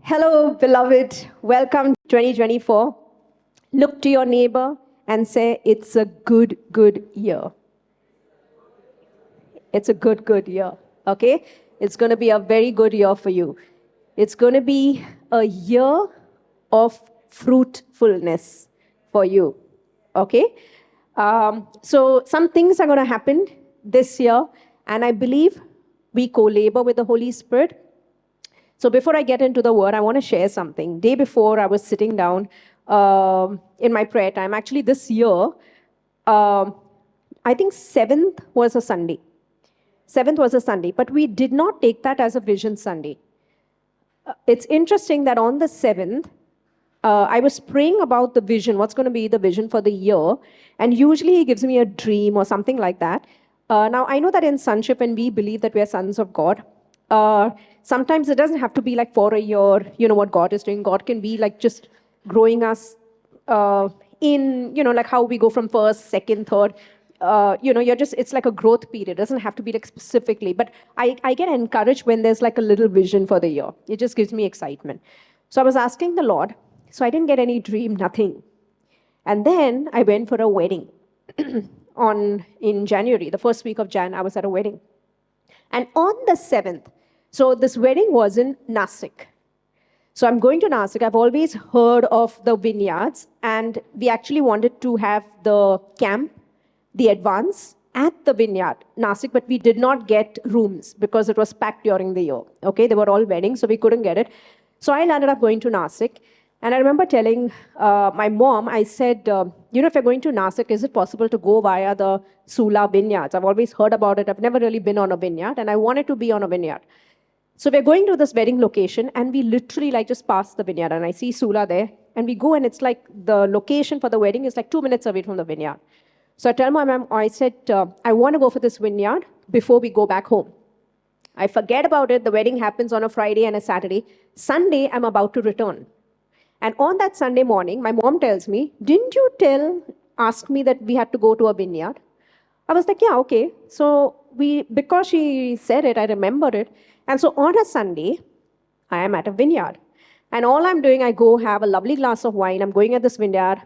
Hello, beloved. Welcome 2024. Look to your neighbor and say, it's a good year. It's a good year. Okay? It's going to be a very good year for you. It's going to be a year of fruitfulness for you. Okay? So some things are going to happen this year, and I believe we co-labor with the Holy Spirit. So before I get into the word, I want to share something. Day before, I was sitting down in my prayer time. Actually, this year, I think 7th was a Sunday. 7th was a Sunday, but we did not take that as a vision Sunday. It's interesting that on the 7th, I was praying about the vision, what's going to be the vision for the year. And usually he gives me a dream or something like that. Now, I know that in sonship, when we believe that we are sons of God, sometimes it doesn't have to be like for a year, what God is doing. God can be like just growing us in, like how we go from first, second, third. It's like a growth period. It doesn't have to be like specifically. But I get encouraged when there's like a little vision for the year. It just gives me excitement. So I was asking the Lord. So I didn't get any dream, nothing. And then I went for a wedding in January. The first week of Jan, I was at a wedding. And on the 7th, so this wedding was in Nasik. So I'm going to Nasik. I've always heard of the vineyards, and we actually wanted to have the camp, the advance, at the vineyard, Nasik, but we did not get rooms because it was packed during the year. Okay, they were all weddings, so we couldn't get it. So I ended up going to Nasik. And I remember telling my mom, I said, if you're going to Nasik, is it possible to go via the Sula vineyards? I've always heard about it. I've never really been on a vineyard, and I wanted to be on a vineyard. So we're going to this wedding location, and we literally just pass the vineyard, and I see Sula there, and we go, and it's like the location for the wedding is like 2 minutes away from the vineyard. So I tell my mom, I said, I want to go for this vineyard before we go back home. I forget about it. The wedding happens on a Friday and a Saturday. Sunday, I'm about to return. And on that Sunday morning, my mom tells me, didn't you ask me that we had to go to a vineyard? I was like, yeah, okay. So because she said it, I remembered it. And so on a Sunday, I am at a vineyard. And all I'm doing, I go have a lovely glass of wine. I'm going at this vineyard,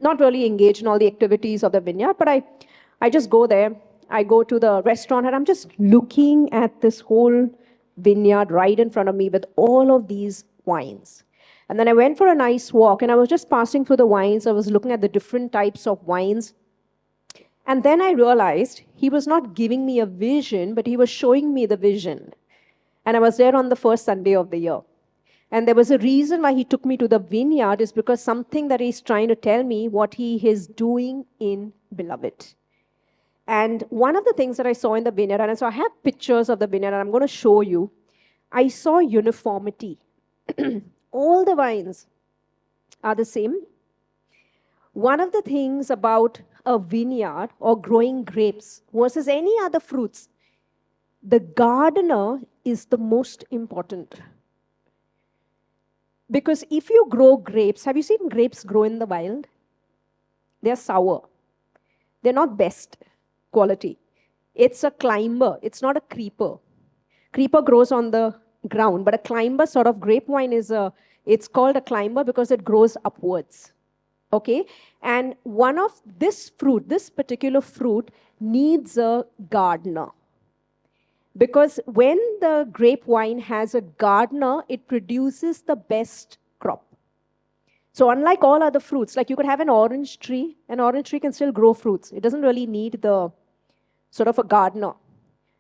not really engaged in all the activities of the vineyard, but I just go there. I go to the restaurant, and I'm just looking at this whole vineyard right in front of me with all of these wines. And then I went for a nice walk, and I was just passing through the wines. I was looking at the different types of wines. And then I realized he was not giving me a vision, but he was showing me the vision. And I was there on the first Sunday of the year. And there was a reason why he took me to the vineyard is because something that he's trying to tell me what he is doing in Beloved. And one of the things that I saw in the vineyard, and so I have pictures of the vineyard, and I'm going to show you. I saw uniformity. All the vines are the same. One of the things about a vineyard or growing grapes versus any other fruits, the gardener is the most important. Because if you grow grapes, have you seen grapes grow in the wild? They're sour. They're not best quality. It's a climber. It's not a creeper. Creeper grows on the ground, but a climber sort of grape wine it's called a climber because it grows upwards. Okay? And one of this particular fruit needs a gardener. Because when the grape wine has a gardener, it produces the best crop. So unlike all other fruits, like you could have an orange tree can still grow fruits. It doesn't really need the sort of a gardener.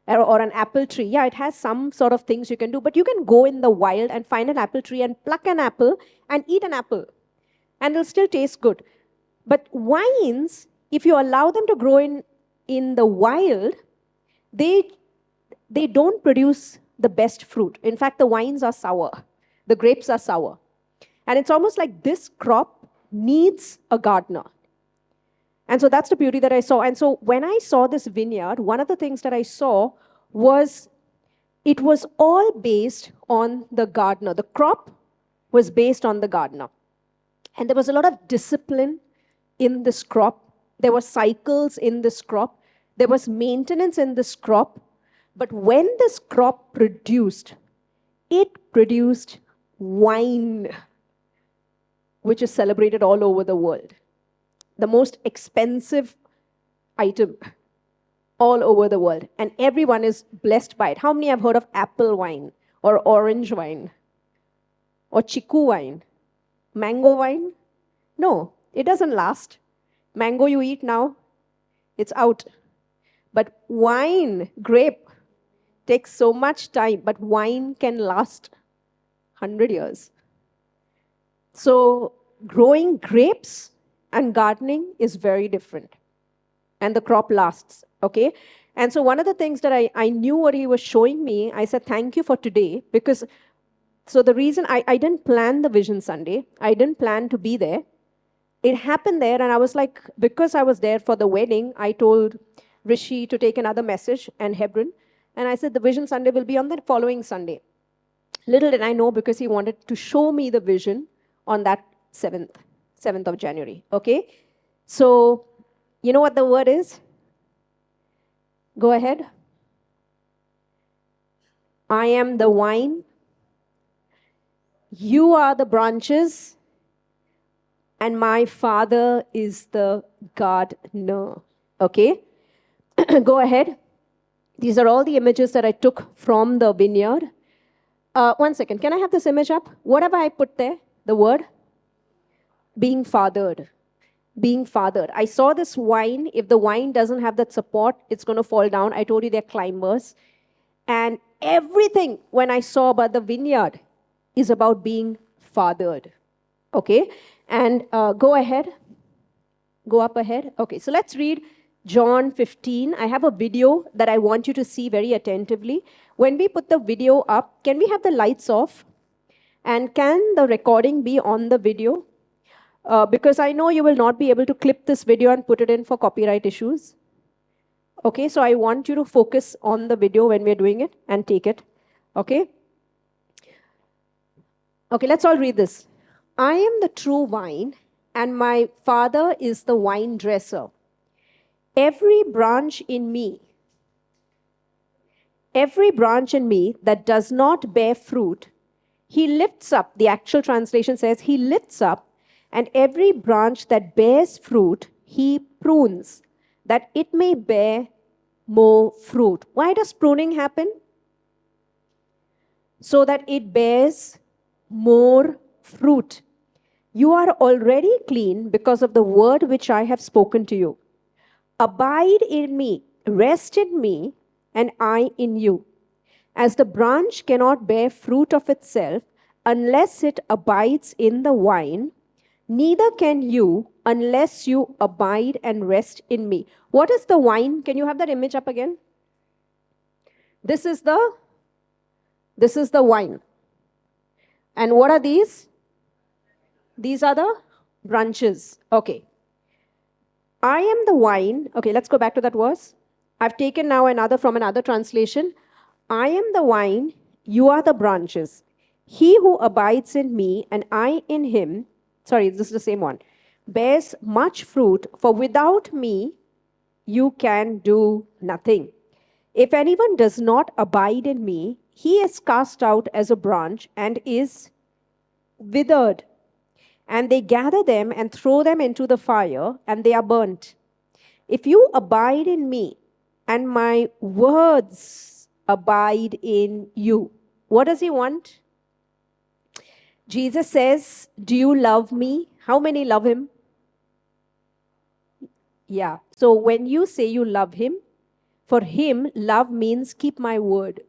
Or an apple tree. Yeah, it has some sort of things you can do, but you can go in the wild and find an apple tree and pluck an apple and eat an apple. And it'll still taste good. But wines, if you allow them to grow in the wild, they don't produce the best fruit. In fact, the wines are sour. The grapes are sour. And it's almost like this crop needs a gardener. And so that's the beauty that I saw. And so when I saw this vineyard, one of the things that I saw was it was all based on the gardener. The crop was based on the gardener. And there was a lot of discipline in this crop. There were cycles in this crop. There was maintenance in this crop. But when this crop produced, it produced wine, which is celebrated all over the world. The most expensive item all over the world. And everyone is blessed by it. How many have heard of apple wine or orange wine or chiku wine? Mango wine? No, it doesn't last. Mango you eat now, it's out. But wine, grape, takes so much time, but wine can last 100 years. So growing grapes and gardening is very different. And the crop lasts, okay? And so one of the things that I knew what he was showing me, I said, thank you for today, because, so the reason I didn't plan the Vision Sunday, I didn't plan to be there. It happened there, and I was like, because I was there for the wedding, I told Rishi to take another message and Hebron, and I said the Vision Sunday will be on the following Sunday. Little did I know, because he wanted to show me the vision on that 7th of January, okay? So, you know what the word is? Go ahead. I am the vine. You are the branches. And my Father is the gardener. Okay? Go ahead. These are all the images that I took from the vineyard. 1 second. Can I have this image up? What have I put there? The word? Being fathered. Being fathered. I saw this vine. If the vine doesn't have that support, it's going to fall down. I told you they're climbers. And everything when I saw about the vineyard is about being fathered. Okay? And go ahead. Go up ahead. Okay, so let's read John 15. I have a video that I want you to see very attentively. When we put the video up, can we have the lights off? And can the recording be on the video? Because I know you will not be able to clip this video and put it in for copyright issues. Okay, so I want you to focus on the video when we're doing it and take it. Okay? Okay, let's all read this. I am the true vine, and my Father is the vine dresser. Every branch in me that does not bear fruit, he lifts up. The actual translation says he lifts up, and every branch that bears fruit, he prunes, that it may bear more fruit. Why does pruning happen? So that it bears more fruit. You are already clean because of the word which I have spoken to you. Abide in me, rest in me, and I in you. As the branch cannot bear fruit of itself unless it abides in the vine, neither can you unless you abide and rest in me. What is the vine? Can you have that image up again? This is the vine. And what are these? These are the branches. Okay. I am the vine. Okay, let's go back to that verse. I've taken now from another translation. I am the vine, you are the branches. He who abides in me and I in him, sorry, this is the same one, bears much fruit, for without me you can do nothing. If anyone does not abide in me, he is cast out as a branch and is withered. And they gather them and throw them into the fire, and they are burnt. If you abide in me, and my words abide in you. What does he want? Jesus says, do you love me? How many love him? Yeah. So when you say you love him, for him, love means keep my word.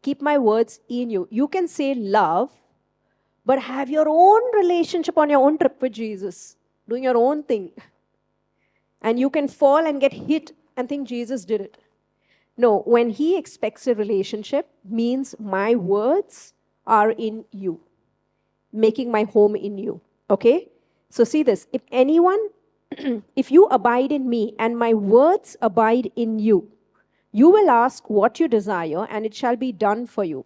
Keep my words in you. You can say love, but have your own relationship on your own trip with Jesus, doing your own thing. And you can fall and get hit and think Jesus did it. No, when he expects a relationship, means my words are in you, making my home in you. Okay? So see this. If anyone, if you abide in me and my words abide in you, you will ask what you desire and it shall be done for you.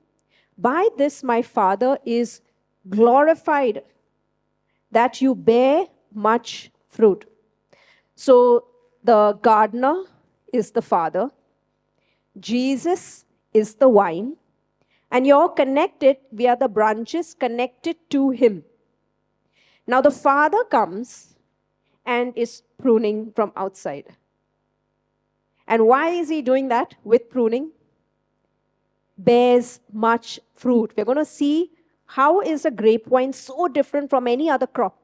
By this my Father is glorified, that you bear much fruit. So the gardener is the Father, Jesus is the vine, And you're connected, we are the branches connected to him. Now the Father comes and is pruning from outside. And why is he doing that with pruning? Bears much fruit. We're going to see how is a grapevine so different from any other crop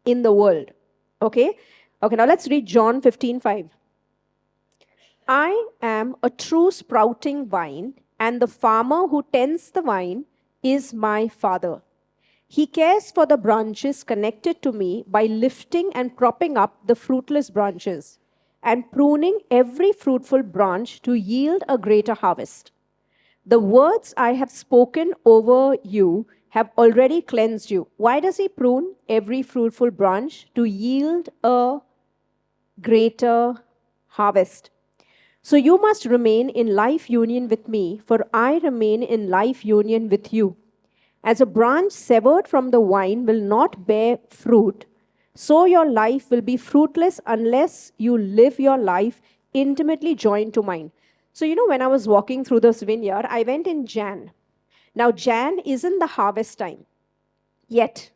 in the world. Okay? Okay, now let's read John 15:5. I am a true sprouting vine, and the farmer who tends the vine is my Father. He cares for the branches connected to me by lifting and propping up the fruitless branches and pruning every fruitful branch to yield a greater harvest. The words I have spoken over you have already cleansed you. Why does he prune every fruitful branch? To yield a greater harvest. So you must remain in life union with me, for I remain in life union with you. As a branch severed from the vine will not bear fruit, so your life will be fruitless unless you live your life intimately joined to mine. So, when I was walking through this vineyard, I went in Jan. Now, Jan isn't the harvest time yet.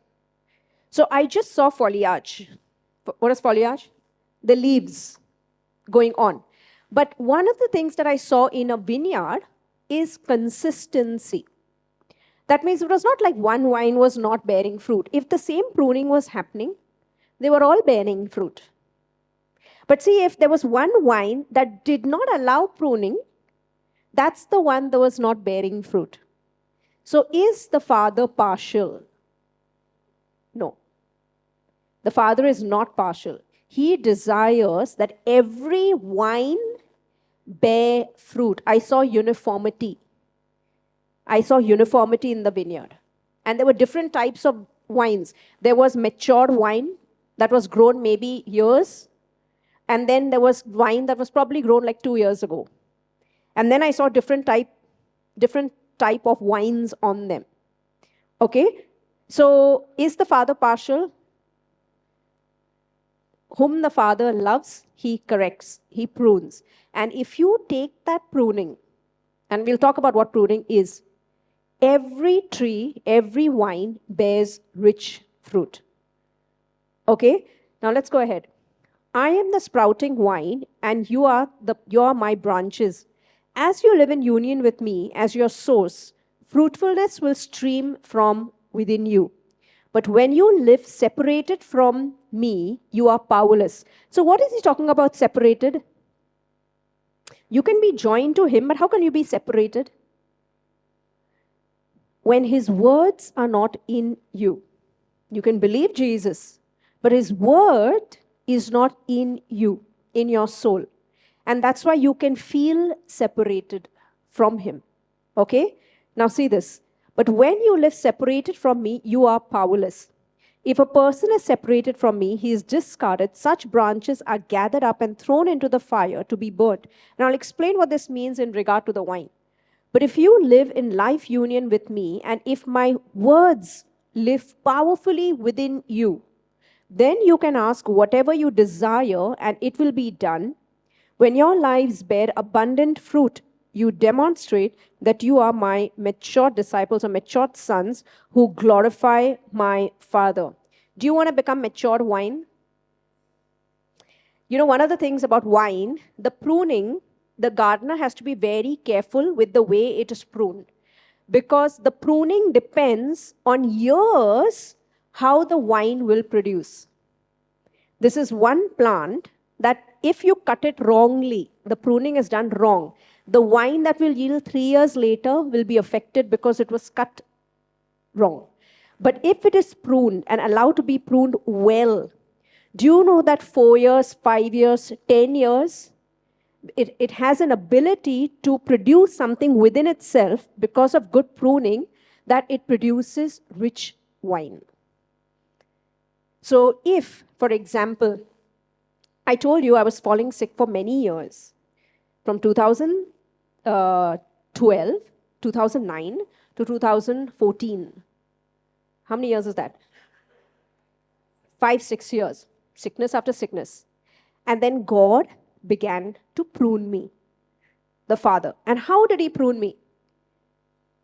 So, I just saw foliage. What is foliage? The leaves going on. But one of the things that I saw in a vineyard is consistency. That means it was not like one vine was not bearing fruit. If the same pruning was happening, they were all bearing fruit. But see, if there was one vine that did not allow pruning, that's the one that was not bearing fruit. So is the Father partial? No. The Father is not partial. He desires that every vine bear fruit. I saw uniformity. I saw uniformity in the vineyard. And there were different types of wines. There was matured wine that was grown maybe years. And then there was wine that was probably grown like 2 years ago. And then I saw different type of wines on them. Okay? So is the Father partial? Whom the Father loves, he corrects, he prunes. And if you take that pruning, and we'll talk about what pruning is, every tree, every vine bears rich fruit. Okay? Now let's go ahead. I am the sprouting vine, and you are my branches. As you live in union with me as your source, fruitfulness will stream from within you. But when you live separated from me, you are powerless. So what is he talking about separated? You can be joined to him, but how can you be separated? When his words are not in you. You can believe Jesus, but his word is not in you, in your soul. And that's why you can feel separated from him. Okay? Now see this. But when you live separated from me, you are powerless. If a person is separated from me, he is discarded. Such branches are gathered up and thrown into the fire to be burnt. And I'll explain what this means in regard to the wine. But if you live in life union with me, and if my words live powerfully within you, then you can ask whatever you desire and it will be done. When your lives bear abundant fruit, you demonstrate that you are my matured disciples or matured sons who glorify my Father. Do you want to become matured wine? One of the things about wine, the pruning, the gardener has to be very careful with the way it is pruned. Because the pruning depends on years how the wine will produce. This is one plant that if you cut it wrongly, the pruning is done wrong, the wine that will yield 3 years later will be affected because it was cut wrong. But if it is pruned and allowed to be pruned well, do you know that 4 years, 5 years, 10 years, it has an ability to produce something within itself because of good pruning, that it produces rich wine. So if, for example, I told you I was falling sick for many years, from 2012, 2009 to 2014. How many years is that? 5, 6 years, sickness after sickness. And then God began to prune me, the Father. And how did he prune me?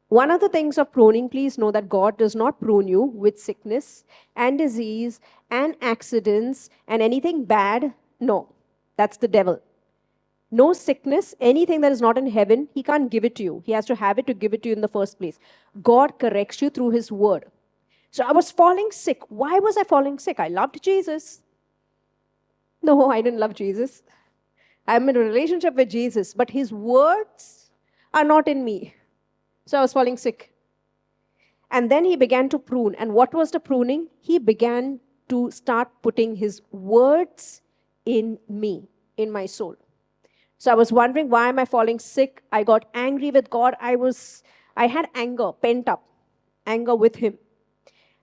One of the things of pruning, please know that God does not prune you with sickness and disease and accidents and anything bad. No, that's the devil. No sickness, anything that is not in heaven, he can't give it to you. He has to have it to give it to you in the first place. God corrects you through his word. So I was falling sick. Why was I falling sick? I loved Jesus. No, I didn't love Jesus. I'm in a relationship with Jesus, but his words are not in me. So I was falling sick. And then he began to prune. And what was the pruning? He began to start putting his words in me, in my soul. So I was wondering, why am I falling sick? I got angry with God. I had anger, pent up anger with him.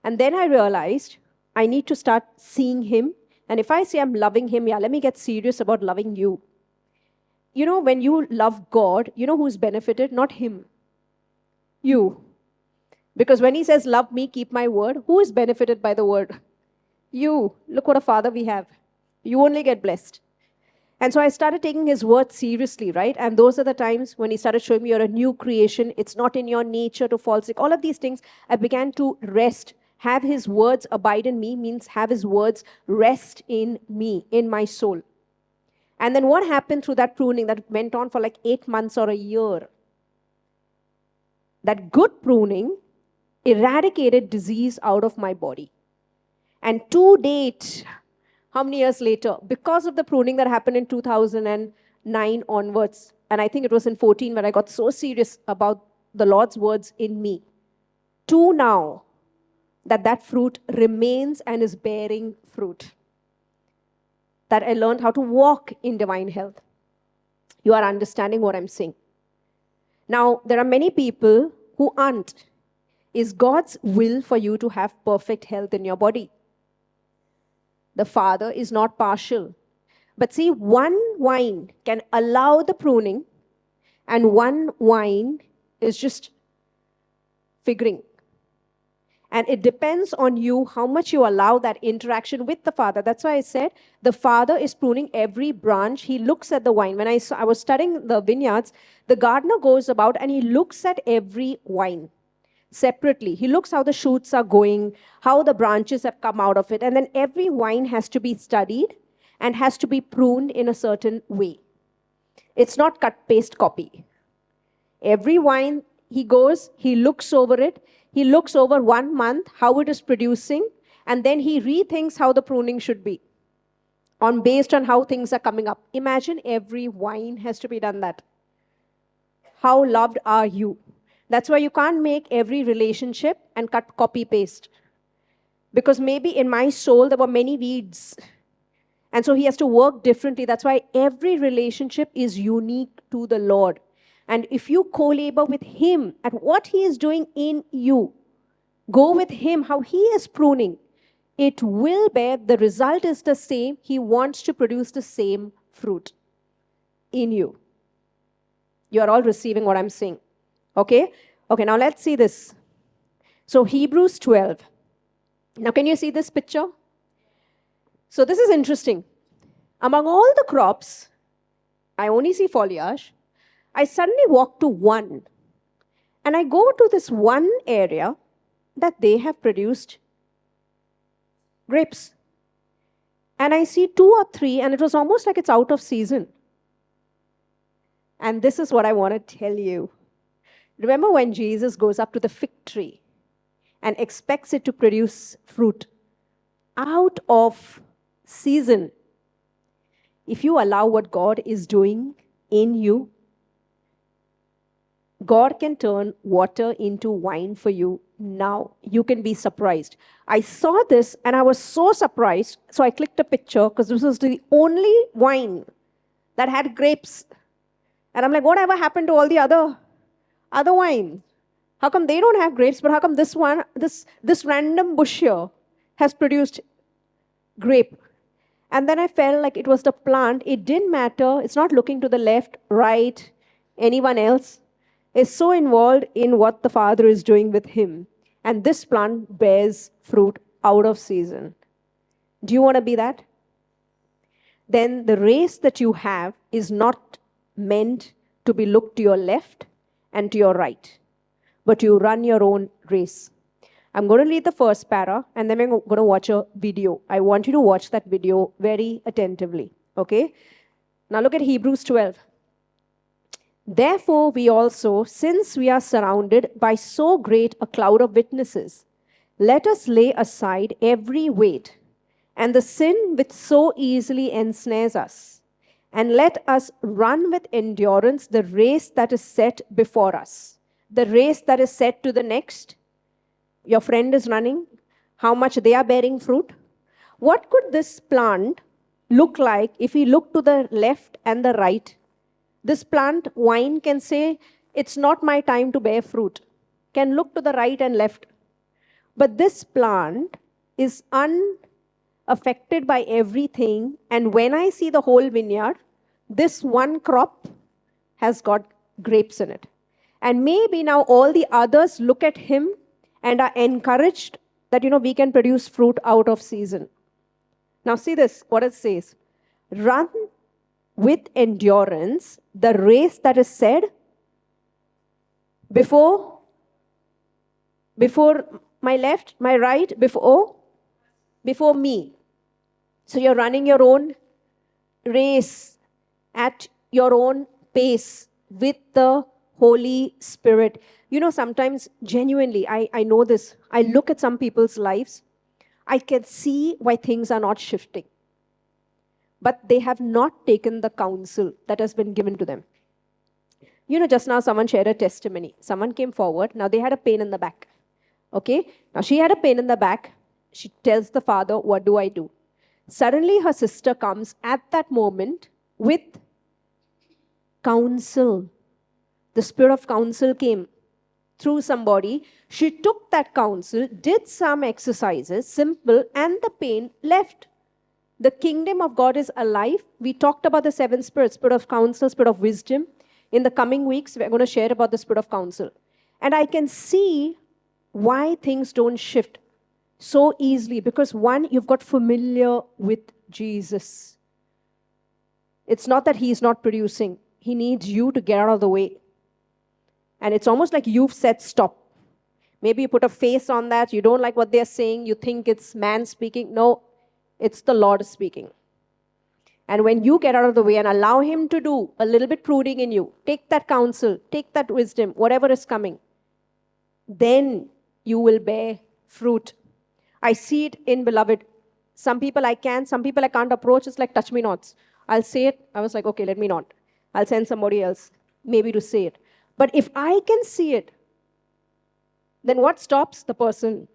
And then I realized I need to start seeing him. And if I say I'm loving him, let me get serious about loving you. You know, when you love God, you know who's benefited? Not him. You. Because when he says, love me, keep my word, who is benefited by the word? You. Look what a father we have. You only get blessed. And so I started taking his word seriously, right? And those are the times when he started showing me you're a new creation. It's not in your nature to fall sick. All of these things, I began to rest. Have his words abide in me means have his words rest in me, in my soul. And then what happened through that pruning that went on for like 8 months or a year? That good pruning eradicated disease out of my body. And to date, how many years later? Because of the pruning that happened in 2009 onwards, and I think it was in 14 when I got so serious about the Lord's words in me, to now, that fruit remains and is bearing fruit. That I learned how to walk in divine health. You are understanding what I'm saying. Now, there are many people who aren't. Is God's will for you to have perfect health in your body. The Father is not partial. But see, one wine can allow the pruning, and one wine is just figuring. And it depends on you how much you allow that interaction with the Father. That's why I said the Father is pruning every branch. He looks at the vine. When I was studying the vineyards, the gardener goes about and he looks at every vine separately. He looks how the shoots are going, how the branches have come out of it. And then every vine has to be studied and has to be pruned in a certain way. It's not cut, paste, copy. Every vine, he goes, he looks over it. He looks over 1 month, how it is producing, and then he rethinks how the pruning should be based on how things are coming up. Imagine every vine has to be done that. How loved are you? That's why you can't make every relationship and cut, copy, paste. Because maybe in my soul, there were many weeds. And so he has to work differently. That's why every relationship is unique to the Lord. And if you co-labor with him at what he is doing in you, go with him, how he is pruning, it will bear, the result is the same. He wants to produce the same fruit in you. You are all receiving what I'm saying. Okay? Okay, now let's see this. So Hebrews 12. Now can you see this picture? So this is interesting. Among all the crops, I only see foliage. I suddenly walk to one, and I go to this one area that they have produced grapes. And I see 2 or 3, and it was almost like it's out of season. And this is what I want to tell you. Remember when Jesus goes up to the fig tree and expects it to produce fruit out of season? If you allow what God is doing in you, God can turn water into wine for you now. You can be surprised. I saw this and I was so surprised. So I clicked a picture because this was the only wine that had grapes. And I'm like, whatever happened to all the other wine? How come they don't have grapes, but how come this one, this random bush here has produced grape? And then I felt like it was the plant. It didn't matter. It's not looking to the left, right, anyone else. Is so involved in what the Father is doing with him. And this plant bears fruit out of season. Do you want to be that? Then the race that you have is not meant to be looked to your left and to your right, but you run your own race. I'm going to read the first para, and then we're going to watch a video. I want you to watch that video very attentively, okay? Now look at Hebrews 12. Therefore, we also, since we are surrounded by so great a cloud of witnesses, let us lay aside every weight and the sin which so easily ensnares us, and let us run with endurance the race that is set before us. The race that is set to the next. Your friend is running. How much they are bearing fruit? What could this plant look like if we look to the left and the right? This plant, vine, can say, it's not my time to bear fruit. Can look to the right and left. But this plant is unaffected by everything. And when I see the whole vineyard, this one crop has got grapes in it. And maybe now all the others look at him and are encouraged that, we can produce fruit out of season. Now see this, what it says. Run with endurance the race that is said before my left, my right, before me. So you're running your own race at your own pace with the Holy Spirit. Sometimes genuinely, I know this. I look at some people's lives. I can see why things are not shifting. But they have not taken the counsel that has been given to them. Just now someone shared a testimony. Someone came forward. Now they had a pain in the back. Okay? Now she had a pain in the back. She tells the father, what do I do? Suddenly her sister comes at that moment with counsel. The spirit of counsel came through somebody. She took that counsel, did some exercises, simple, and the pain left. The kingdom of God is alive. We talked about the seven spirits, spirit of counsel, spirit of wisdom. In the coming weeks, we're going to share about the spirit of counsel. And I can see why things don't shift so easily. Because one, you've got familiar with Jesus. It's not that he's not producing. He needs you to get out of the way. And it's almost like you've said stop. Maybe you put a face on that. You don't like what they're saying. You think it's man speaking. No, it's the Lord speaking. And when you get out of the way and allow him to do a little bit pruning in you, take that counsel, take that wisdom, whatever is coming, then you will bear fruit. I see it in beloved. Some people I can, some people I can't approach. It's like touch me nots. I'll say it. I was like, okay, let me not. I'll send somebody else maybe to say it. But if I can see it, then what stops the person?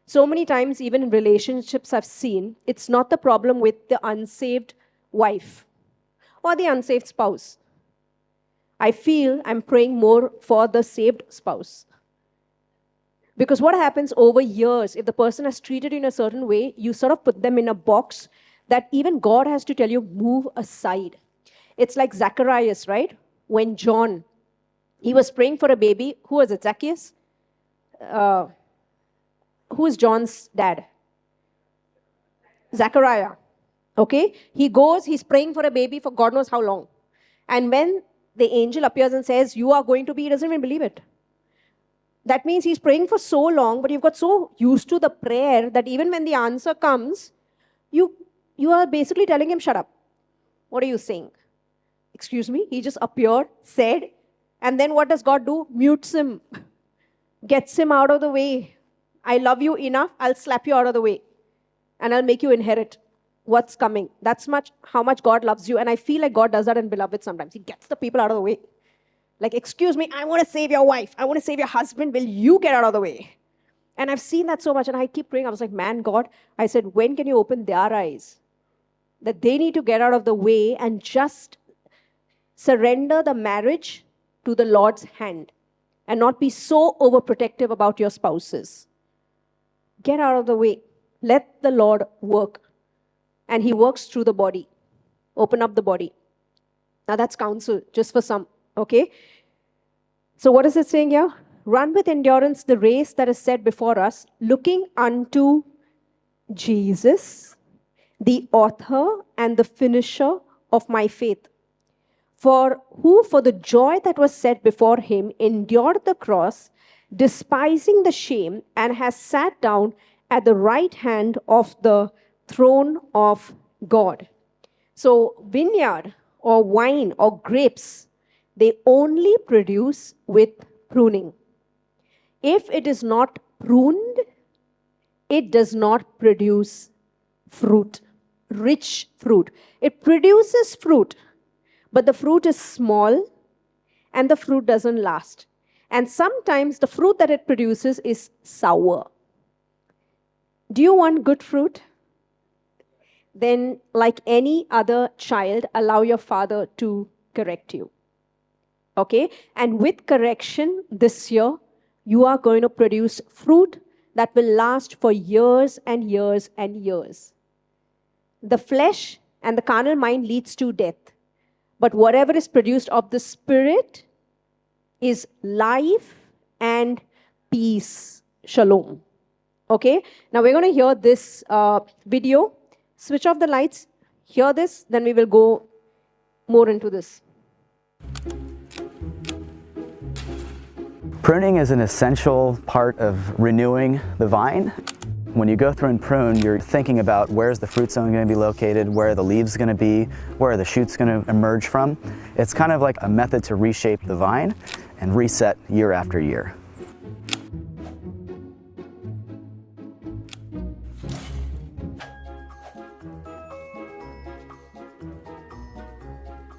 So many times, even in relationships, I've seen it's not the problem with the unsaved wife or the unsaved spouse. I feel I'm praying more for the saved spouse. Because what happens over years, if the person has treated you in a certain way, you sort of put them in a box that even God has to tell you, move aside. It's like Zacharias, right? When John, he was praying for a baby. Who was it? Zacchaeus? Who is John's dad? Zachariah. Okay? He goes, he's praying for a baby for God knows how long. And when the angel appears and says, you are going to be, he doesn't even believe it. That means he's praying for so long, but you've got so used to the prayer that even when the answer comes, you are basically telling him, shut up. What are you saying? Excuse me? He just appeared, said, and then what does God do? Mutes him. Gets him out of the way. I love you enough, I'll slap you out of the way. And I'll make you inherit what's coming. That's how much God loves you. And I feel like God does that in beloved sometimes. He gets the people out of the way. Like, excuse me, I want to save your wife. I want to save your husband. Will you get out of the way? And I've seen that so much. And I keep praying. I was like, man, God, I said, when can you open their eyes? That they need to get out of the way and just surrender the marriage to the Lord's hand. And not be so overprotective about your spouses. Get out of the way. Let the Lord work. And he works through the body. Open up the body. Now that's counsel, just for some. Okay? So what is it saying here? Run with endurance the race that is set before us, looking unto Jesus, the author and the finisher of my faith. For who, for the joy that was set before him, endured the cross, despising the shame, and has sat down at the right hand of the throne of God. So, vineyard or wine or grapes, they only produce with pruning. If it is not pruned, it does not produce fruit, rich fruit. It produces fruit, but the fruit is small and the fruit doesn't last. And sometimes the fruit that it produces is sour. Do you want good fruit? Then, like any other child, allow your father to correct you. Okay? And with correction this year, you are going to produce fruit that will last for years and years and years. The flesh and the carnal mind leads to death. But whatever is produced of the Spirit is life and peace. Shalom. Okay? Now we're going to hear this video. Switch off the lights. Hear this. Then we will go more into this. Pruning is an essential part of renewing the vine. When you go through and prune, you're thinking about where's the fruit zone going to be located, where are the leaves going to be, where are the shoots going to emerge from. It's kind of like a method to reshape the vine and reset year after year.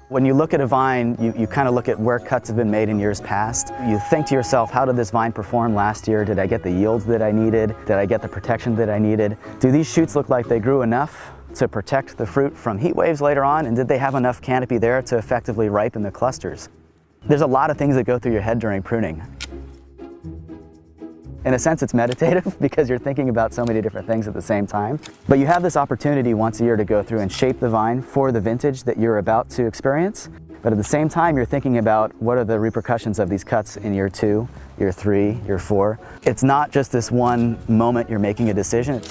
When you look at a vine, you kind of look at where cuts have been made in years past. You think to yourself, how did this vine perform last year? Did I get the yields that I needed? Did I get the protection that I needed? Do these shoots look like they grew enough to protect the fruit from heat waves later on? And did they have enough canopy there to effectively ripen the clusters? There's a lot of things that go through your head during pruning. In a sense, it's meditative because you're thinking about so many different things at the same time. But you have this opportunity once a year to go through and shape the vine for the vintage that you're about to experience. But at the same time, you're thinking about what are the repercussions of these cuts in year 2, year 3, year 4. It's not just this one moment you're making a decision.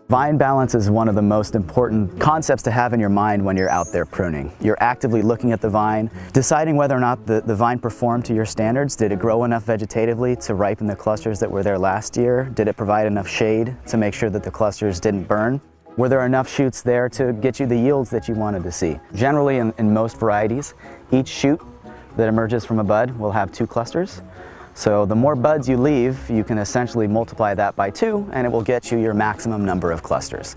Vine balance is one of the most important concepts to have in your mind when you're out there pruning. You're actively looking at the vine, deciding whether or not the vine performed to your standards. Did it grow enough vegetatively to ripen the clusters that were there last year? Did it provide enough shade to make sure that the clusters didn't burn? Were there enough shoots there to get you the yields that you wanted to see? Generally, in most varieties, each shoot that emerges from a bud will have 2 clusters. So the more buds you leave, you can essentially multiply that by 2 and it will get you your maximum number of clusters.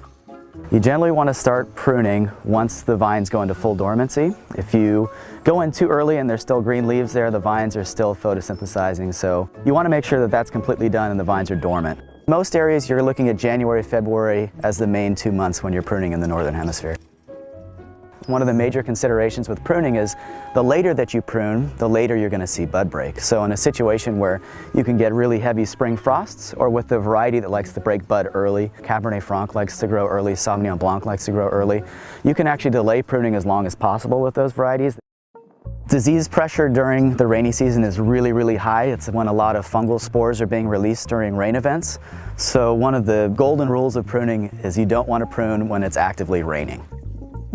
You generally want to start pruning once the vines go into full dormancy. If you go in too early and there's still green leaves there, the vines are still photosynthesizing, so you want to make sure that that's completely done and the vines are dormant. Most areas you're looking at January, February as the main 2 months when you're pruning in the Northern Hemisphere. One of the major considerations with pruning is the later that you prune, the later you're going to see bud break. So in a situation where you can get really heavy spring frosts, or with the variety that likes to break bud early, Cabernet Franc likes to grow early, Sauvignon Blanc likes to grow early, you can actually delay pruning as long as possible with those varieties. Disease pressure during the rainy season is really, really high. It's when a lot of fungal spores are being released during rain events. So one of the golden rules of pruning is you don't want to prune when it's actively raining.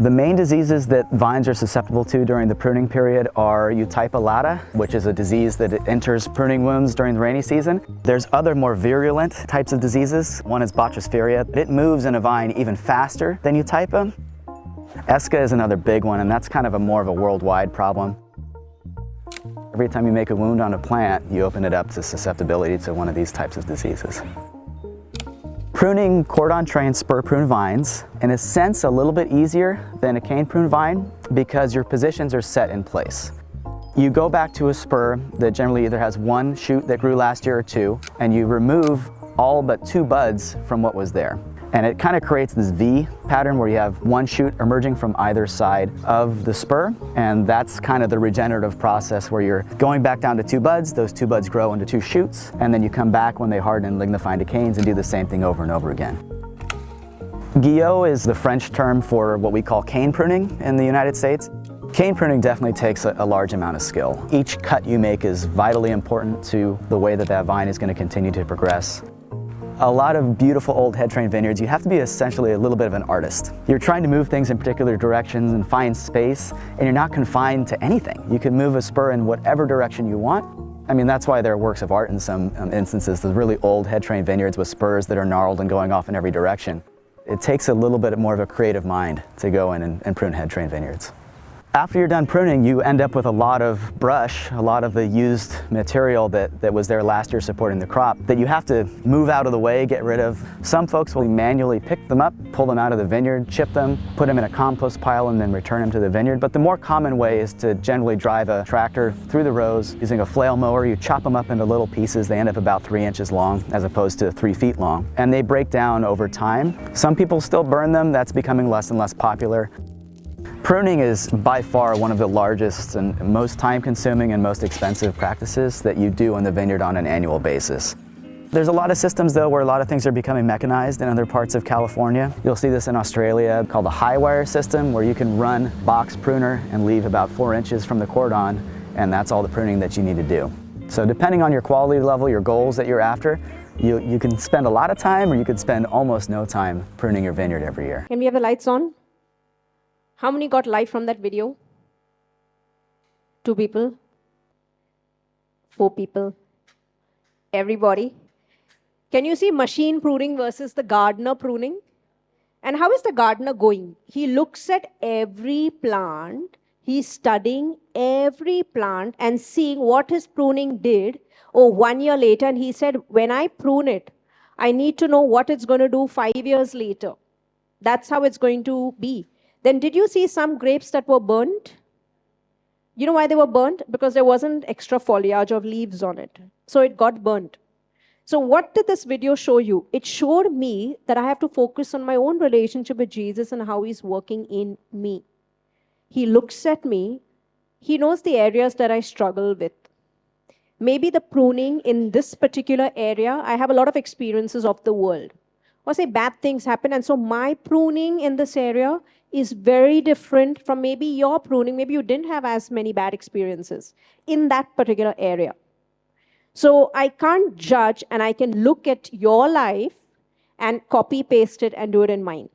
The main diseases that vines are susceptible to during the pruning period are Eutypa lata, which is a disease that enters pruning wounds during the rainy season. There's other more virulent types of diseases. One is Botrysphaeria. It moves in a vine even faster than Eutypa. Esca is another big one, and that's kind of more of a worldwide problem. Every time you make a wound on a plant, you open it up to susceptibility to one of these types of diseases. Pruning cordon-trained spur prune vines, in a sense, a little bit easier than a cane prune vine because your positions are set in place. You go back to a spur that generally either has 1 shoot that grew last year or 2, and you remove all but 2 buds from what was there. And it kind of creates this V pattern where you have 1 shoot emerging from either side of the spur, and that's kind of the regenerative process where you're going back down to 2 buds, those 2 buds grow into 2 shoots, and then you come back when they harden and lignify into canes and do the same thing over and over again. Guillot is the French term for what we call cane pruning in the United States. Cane pruning definitely takes a large amount of skill. Each cut you make is vitally important to the way that that vine is going to continue to progress. a lot of beautiful old head-trained vineyards, you have to be essentially a little bit of an artist. You're trying to move things in particular directions and find space, and you're not confined to anything. You can move a spur in whatever direction you want. I mean, that's why there are works of art in some instances, the really old head-trained vineyards with spurs that are gnarled and going off in every direction. It takes a little bit more of a creative mind to go in and prune head-trained vineyards. After you're done pruning, you end up with a lot of brush, a lot of the used material that was there last year supporting the crop that you have to move out of the way, get rid of. Some folks will manually pick them up, pull them out of the vineyard, chip them, put them in a compost pile, and then return them to the vineyard. But the more common way is to generally drive a tractor through the rows using a flail mower. You chop them up into little pieces. They end up about 3 inches long as opposed to 3 feet long. And they break down over time. Some people still burn them. That's becoming less and less popular. Pruning is by far one of the largest and most time-consuming and most expensive practices that you do in the vineyard on an annual basis. There's a lot of systems though where a lot of things are becoming mechanized in other parts of California. You'll see this in Australia called the high wire system, where you can run box pruner and leave about 4 inches from the cordon, and that's all the pruning that you need to do. So depending on your quality level, your goals that you're after, you can spend a lot of time or you could spend almost no time pruning your vineyard every year. Can we have the lights on? How many got light from that video? 2 people? 4 people? Everybody? Can you see machine pruning versus the gardener pruning? And how is the gardener going? He looks at every plant, he's studying every plant and seeing what his pruning did. Oh, 1 year later, and he said, when I prune it, I need to know what it's going to do 5 years later. That's how it's going to be. Then did you see some grapes that were burnt? You know why they were burnt? Because there wasn't extra foliage of leaves on it. So it got burnt. So what did this video show you? It showed me that I have to focus on my own relationship with Jesus and how he's working in me. He looks at me. He knows the areas that I struggle with. Maybe the pruning in this particular area, I have a lot of experiences of the world. Or say bad things happen, and so my pruning in this area is very different from maybe your pruning. Maybe you didn't have as many bad experiences in that particular area. So I can't judge, and I can look at your life and copy paste it and do it in mine.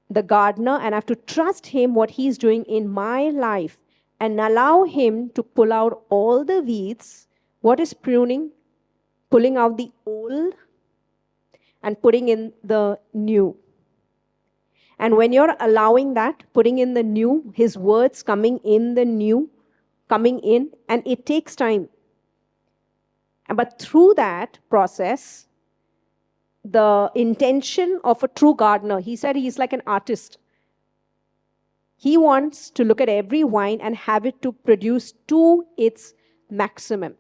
The gardener, and I have to trust him what he's doing in my life and allow him to pull out all the weeds. What is pruning? Pulling out the old and putting in the new. And when you're allowing that, putting in the new, his words coming in the new, coming in, and it takes time. But through that process, the intention of a true gardener, he said he's like an artist. He wants to look at every vine and have it to produce to its maximum.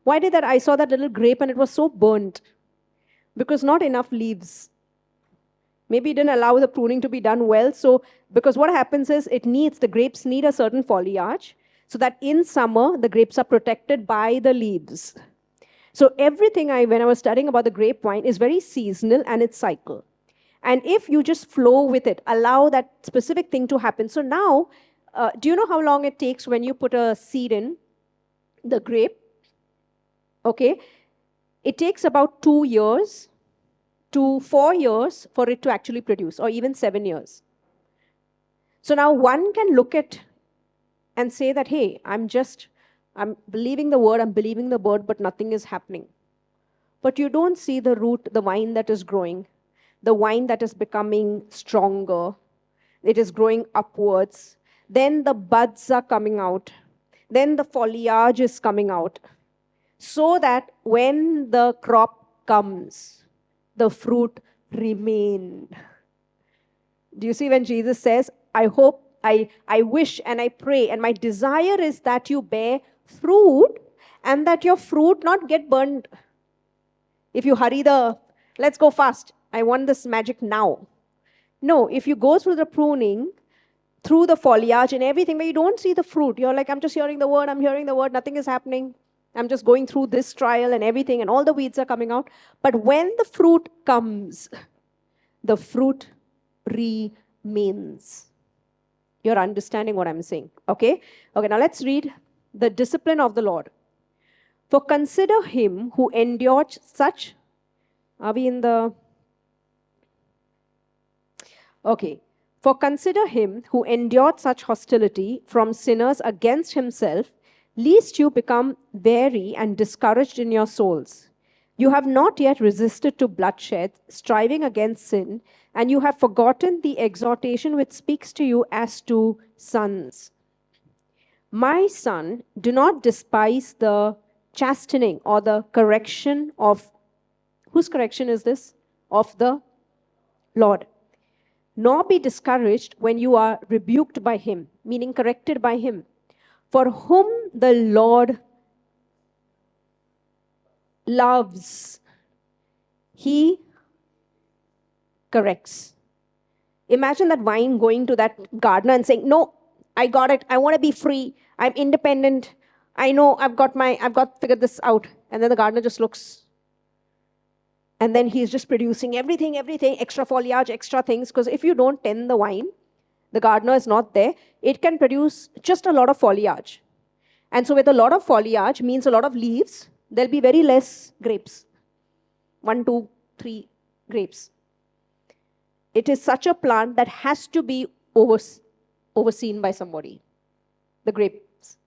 Why did that? I saw that little grape and it was so burnt. Because not enough leaves. Maybe it didn't allow the pruning to be done well. So, because what happens is the grapes need a certain foliage so that in summer, the grapes are protected by the leaves. So everything when I was studying about the grapevine is very seasonal and its cycle. And if you just flow with it, allow that specific thing to happen. So now, do you know how long it takes when you put a seed in the grape? Okay. It takes about 2 years to 4 years for it to actually produce, or even 7 years. So now one can look at and say that, hey, I'm believing the word, I'm believing the word, but nothing is happening. But you don't see the root, the vine that is growing, the vine that is becoming stronger. It is growing upwards. Then the buds are coming out. Then the foliage is coming out. So that when the crop comes, the fruit remained. Do you see when Jesus says, I hope, I wish and I pray, and my desire is that you bear fruit and that your fruit not get burned. If you hurry let's go fast, I want this magic now. No, if you go through the pruning, through the foliage and everything, but you don't see the fruit, you're like, I'm just hearing the word, nothing is happening. I'm just going through this trial and everything, and all the weeds are coming out. But when the fruit comes, the fruit remains. You're understanding what I'm saying, okay? Okay, now let's read the discipline of the Lord. For consider him who endured such Are we in the... Okay. For consider him who endured such hostility from sinners against himself, lest you become weary and discouraged in your souls. You have not yet resisted to bloodshed, striving against sin, and you have forgotten the exhortation which speaks to you as to sons. My son, do not despise the chastening or the correction of... Whose correction is this? Of the Lord. Nor be discouraged when you are rebuked by him, meaning corrected by him. For whom the Lord loves, he corrects. Imagine that vine going to that gardener and saying, no, I got it. I want to be free. I'm independent. I know I've got to figure this out. And then the gardener just looks. And then he's just producing everything, extra foliage, extra things. Because if you don't tend the vine, the gardener is not there, it can produce just a lot of foliage. And so with a lot of foliage means a lot of leaves, there'll be very less grapes. 1, 2, 3 grapes. It is such a plant that has to be overseen by somebody. The grapes.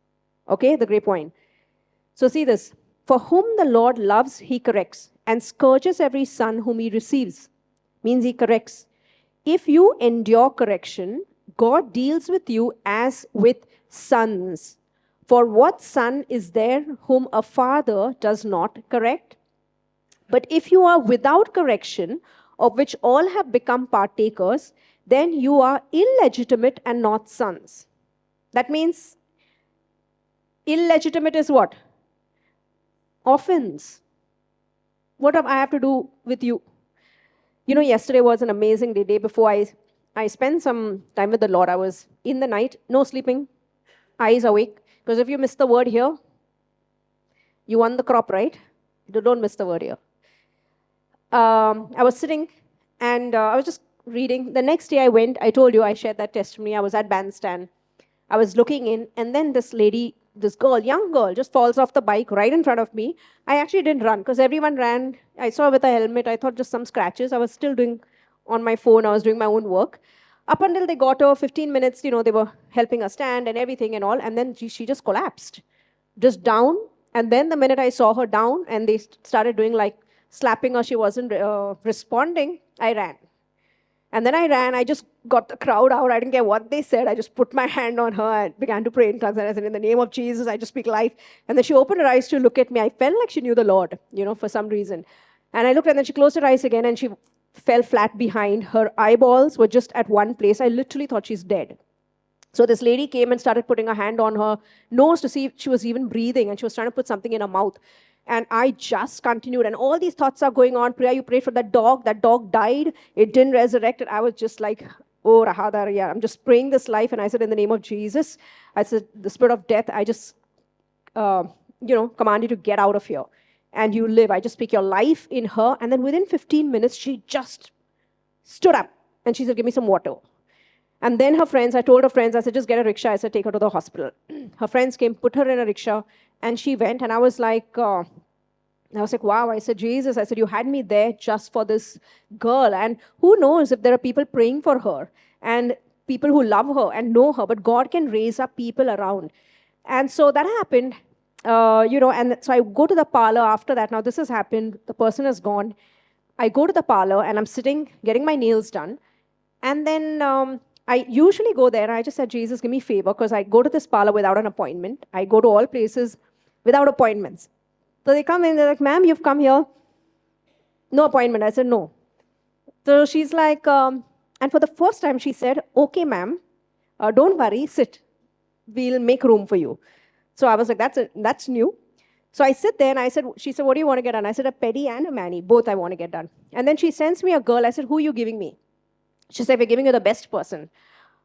Okay, the grapevine. So see this. For whom the Lord loves, he corrects, and scourges every son whom he receives. Means he corrects. If you endure correction, God deals with you as with sons. For what son is there whom a father does not correct? But if you are without correction, of which all have become partakers, then you are illegitimate and not sons. That means illegitimate is what? Orphans. What do I have to do with you? You know, yesterday was an amazing day. Day before I spent some time with the Lord. I was in the night, no sleeping, eyes awake. Because if you miss the word here, you won the crop, right? Don't miss the word here. I was sitting and I was just reading. The next day I went, I told you, I shared that testimony. I was at bandstand. I was looking in, and then this lady, this girl, young girl, just falls off the bike right in front of me. I actually didn't run because everyone ran. I saw her with a helmet. I thought just some scratches. I was still doing on my phone. I was doing my own work. Up until they got her, 15 minutes, you know, they were helping her stand and everything and all. And then she just collapsed, just down. And then the minute I saw her down and they started doing like slapping her, she wasn't responding, I ran. And then I ran, I just got the crowd out. I didn't care what they said. I just put my hand on her and began to pray in tongues. And I said, in the name of Jesus, I just speak life. And then she opened her eyes to look at me. I felt like she knew the Lord, you know, for some reason. And I looked and then she closed her eyes again and she fell flat behind. Her eyeballs were just at one place. I literally thought she's dead. So this lady came and started putting her hand on her nose to see if she was even breathing. And she was trying to put something in her mouth. And I just continued. And all these thoughts are going on. Priya, you prayed for that dog. That dog died. It didn't resurrect. And I was just like, oh, Rahadar, yeah. I'm just praying this life. And I said, in the name of Jesus, I said, the spirit of death, I just, command you to get out of here. And you live. I just speak your life in her. And then within 15 minutes, she just stood up. And she said, give me some water. And then her friends, I told her friends, I said, just get a rickshaw. I said, take her to the hospital. Her friends came, put her in a rickshaw. And she went, and I was like, wow. I said, Jesus, I said, you had me there just for this girl. And who knows if there are people praying for her and people who love her and know her, but God can raise up people around. And so that happened, and so I go to the parlor after that. Now this has happened. The person is gone. I go to the parlor and I'm sitting, getting my nails done. And then I usually go there and I just said, Jesus, give me favor, because I go to this parlor without an appointment. I go to all places without appointments. So they come in, they're like, ma'am, you've come here. No appointment. I said, no. So she's like, and for the first time she said, okay, ma'am, don't worry, sit. We'll make room for you. So I was like, that's new. So I sit there and she said, what do you want to get done? I said, a pedi and a mani, both I want to get done. And then she sends me a girl. I said, who are you giving me? She said, we're giving you the best person.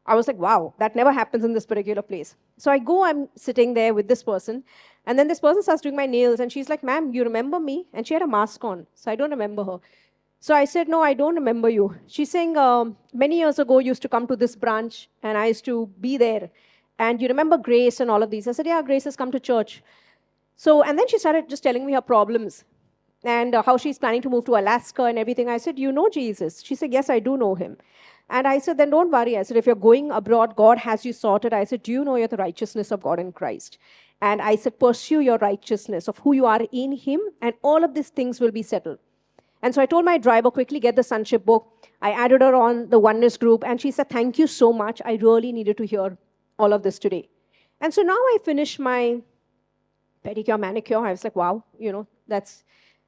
I was like, wow, that never happens in this particular place. So I go, I'm sitting there with this person. And then this person starts doing my nails. And she's like, ma'am, you remember me? And she had a mask on. So I don't remember her. So I said, no, I don't remember you. She's saying, many years ago, you used to come to this branch. And I used to be there. And you remember Grace and all of these? I said, yeah, Grace has come to church. So, and then she started just telling me her problems. and how she's planning to move to Alaska and everything. I said, you know Jesus? She said, yes, I do know him. And I said, then don't worry. I said, if you're going abroad, God has you sorted. I said, do you know you're the righteousness of God in Christ? And I said, pursue your righteousness of who you are in him, and all of these things will be settled. And so I told my driver, quickly get the sonship book. I added her on the oneness group, and she said, thank you so much. I really needed to hear all of this today. And so now I finished my pedicure, manicure. I was like, wow, that's...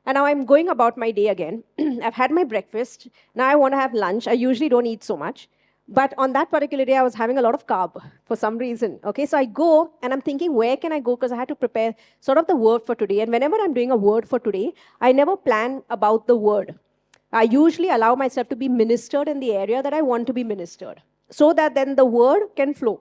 And now I'm going about my day again. I've had my breakfast. Now I want to have lunch. I usually don't eat so much. But on that particular day, I was having a lot of carb for some reason. Okay, so I go and I'm thinking, where can I go? Because I had to prepare sort of the word for today. And whenever I'm doing a word for today, I never plan about the word. I usually allow myself to be ministered in the area that I want to be ministered, so that then the word can flow.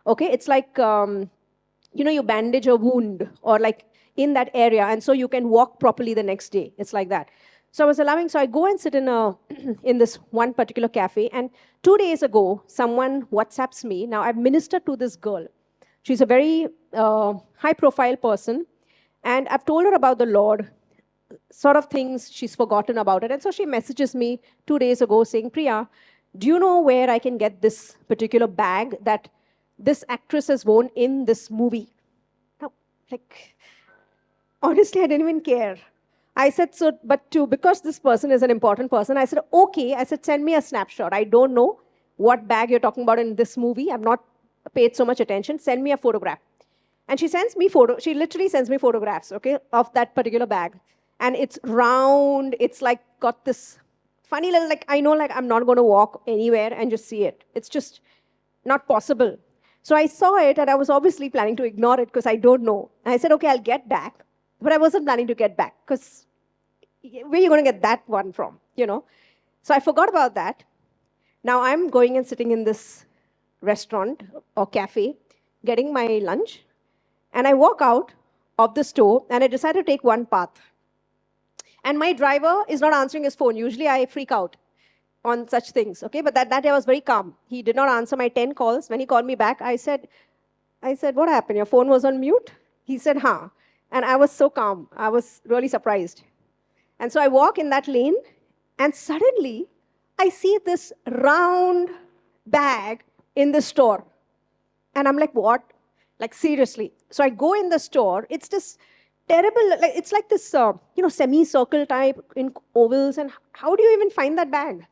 Okay, it's like, you bandage a wound or like in that area, and so you can walk properly the next day. It's like that. So I was allowing, so I go and sit in in this one particular cafe, and 2 days ago, someone WhatsApps me. Now, I've ministered to this girl. She's a very high-profile person, and I've told her about the Lord, sort of things she's forgotten about it. And so she messages me 2 days ago saying, Priya, do you know where I can get this particular bag that this actress has worn in this movie? Now, like, honestly, I didn't even care. I said, so, but because this person is an important person, I said, okay. I said, send me a snapshot. I don't know what bag you're talking about in this movie. I've not paid so much attention. Send me a photograph. And she sends me she literally sends me photographs, okay, of that particular bag. And it's round. It's like got this funny little, like, I know, like, I'm not going to walk anywhere and just see it. It's just not possible. So I saw it, and I was obviously planning to ignore it because I don't know. And I said, okay, I'll get back. But I wasn't planning to get back because where are you going to get that one from, So I forgot about that. Now I'm going and sitting in this restaurant or cafe, getting my lunch, and I walk out of the store, and I decide to take one path. And my driver is not answering his phone. Usually I freak out on such things, okay? But that day I was very calm. He did not answer my 10 calls. When he called me back, I said, what happened? Your phone was on mute? He said, huh. And I was so calm. I was really surprised. And so I walk in that lane, and suddenly I see this round bag in the store. And I'm like, what? Like, seriously. So I go in the store. It's this terrible, like, it's like this, semicircle type in ovals. And how do you even find that bag?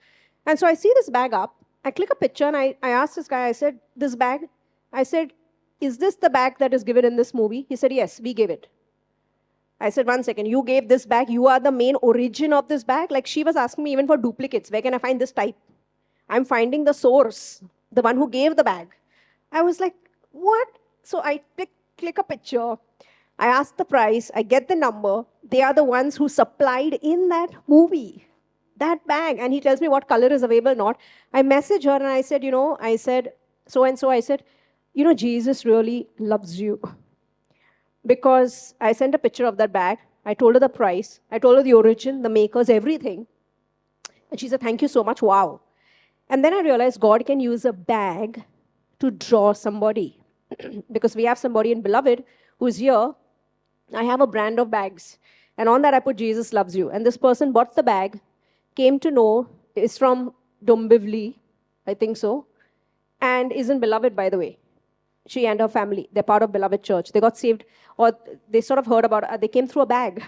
And so I see this bag up. I click a picture, and I asked this guy, I said, this bag? I said, is this the bag that is given in this movie? He said, yes, we gave it. I said, 1 second, you gave this bag? You are the main origin of this bag? Like, she was asking me even for duplicates. Where can I find this type? I'm finding the source, the one who gave the bag. I was like, what? So I click a picture. I ask the price. I get the number. They are the ones who supplied in that movie that bag. And he tells me what color is available or not. I message her, and I said, so-and-so. I said, Jesus really loves you. Because I sent a picture of that bag. I told her the price. I told her the origin, the makers, everything. And she said, thank you so much. Wow. And then I realized God can use a bag to draw somebody. Because we have somebody in Beloved who's here. I have a brand of bags. And on that I put Jesus loves you. And this person bought the bag, came to know, is from Dombivli, I think so, and is in Beloved, by the way. She and her family, they're part of Beloved Church. They got saved, or they sort of heard about it. They came through a bag.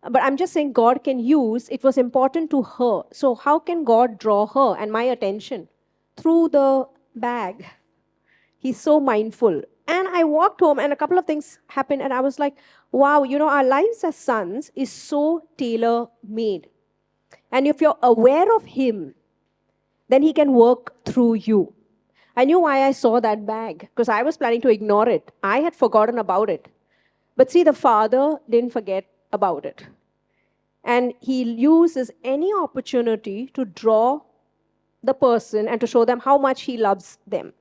But I'm just saying God can use, it was important to her. So how can God draw her and my attention? Through the bag. He's so mindful. And I walked home, and a couple of things happened, and I was like, wow, our lives as sons is so tailor-made. And if you're aware of Him, then He can work through you. I knew why I saw that bag, because I was planning to ignore it. I had forgotten about it. But see, the Father didn't forget about it. And He uses any opportunity to draw the person and to show them how much He loves them.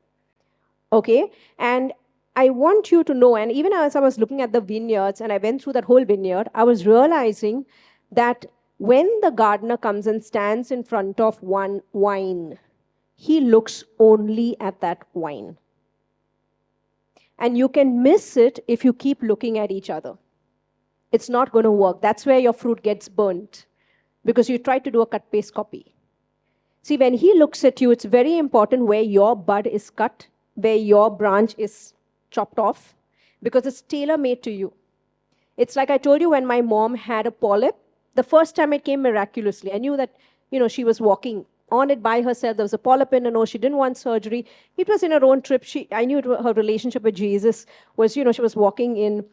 Okay? And I want you to know, and even as I was looking at the vineyards, and I went through that whole vineyard, I was realizing that when the gardener comes and stands in front of one vine, he looks only at that vine. And you can miss it if you keep looking at each other. it's not going to work. That's where your fruit gets burnt because you try to do a cut-paste copy. See, when he looks at you, it's very important where your bud is cut, where your branch is chopped off, because it's tailor-made to you. It's like I told you when my mom had a polyp, the first time it came miraculously. I knew that, she was walking on it by herself. There was a polyp in her nose. She didn't want surgery. It was in her own trip. I knew her relationship with Jesus was, she was walking in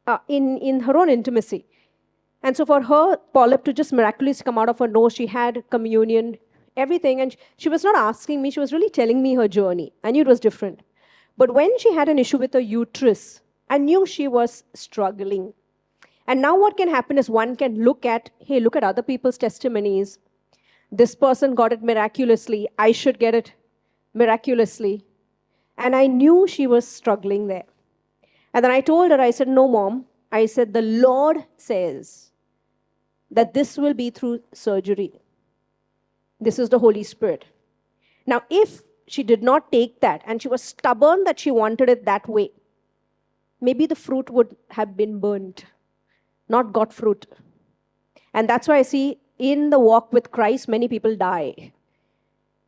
her own intimacy. And so for her polyp to just miraculously come out of her nose, she had communion, everything. And she was not asking me. She was really telling me her journey. I knew it was different. But when she had an issue with her uterus, I knew she was struggling. And now what can happen is one can look at other people's testimonies. This person got it miraculously. I should get it miraculously. And I knew she was struggling there. And then I told her, I said, no, Mom. I said, the Lord says that this will be through surgery. This is the Holy Spirit. Now, if she did not take that and she was stubborn that she wanted it that way, maybe the fruit would have been burnt, not got fruit. And that's why I see in the walk with Christ, many people die.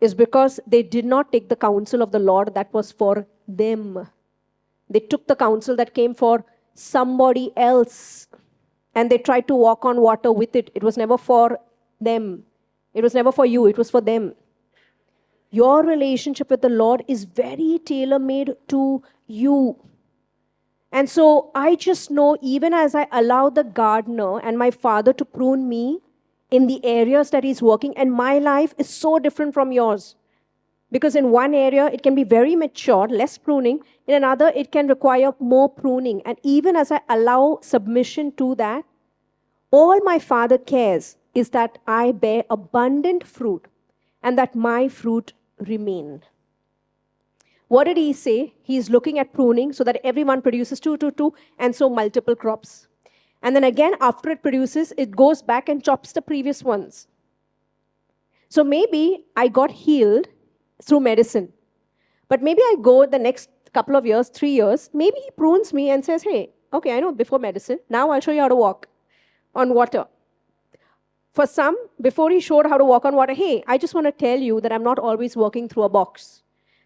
Is because they did not take the counsel of the Lord that was for them. They took the counsel that came for somebody else. And they tried to walk on water with it. It was never for them. It was never for you. It was for them. Your relationship with the Lord is very tailor-made to you. And so I just know, even as I allow the gardener and my Father to prune me in the areas that he's working, and my life is so different from yours. Because in one area, it can be very mature, less pruning. In another, it can require more pruning. And even as I allow submission to that, all my Father cares is that I bear abundant fruit and that my fruit remain. What did he say? He's looking at pruning so that everyone produces 2, 2, 2, and so multiple crops. And then again, after it produces, it goes back and chops the previous ones. So maybe I got healed through medicine. But maybe I go the next couple of years, 3 years, maybe he prunes me and says, hey, okay, I know before medicine, now I'll show you how to walk on water. For some, before he showed how to walk on water, hey, I just want to tell you that I'm not always working through a box.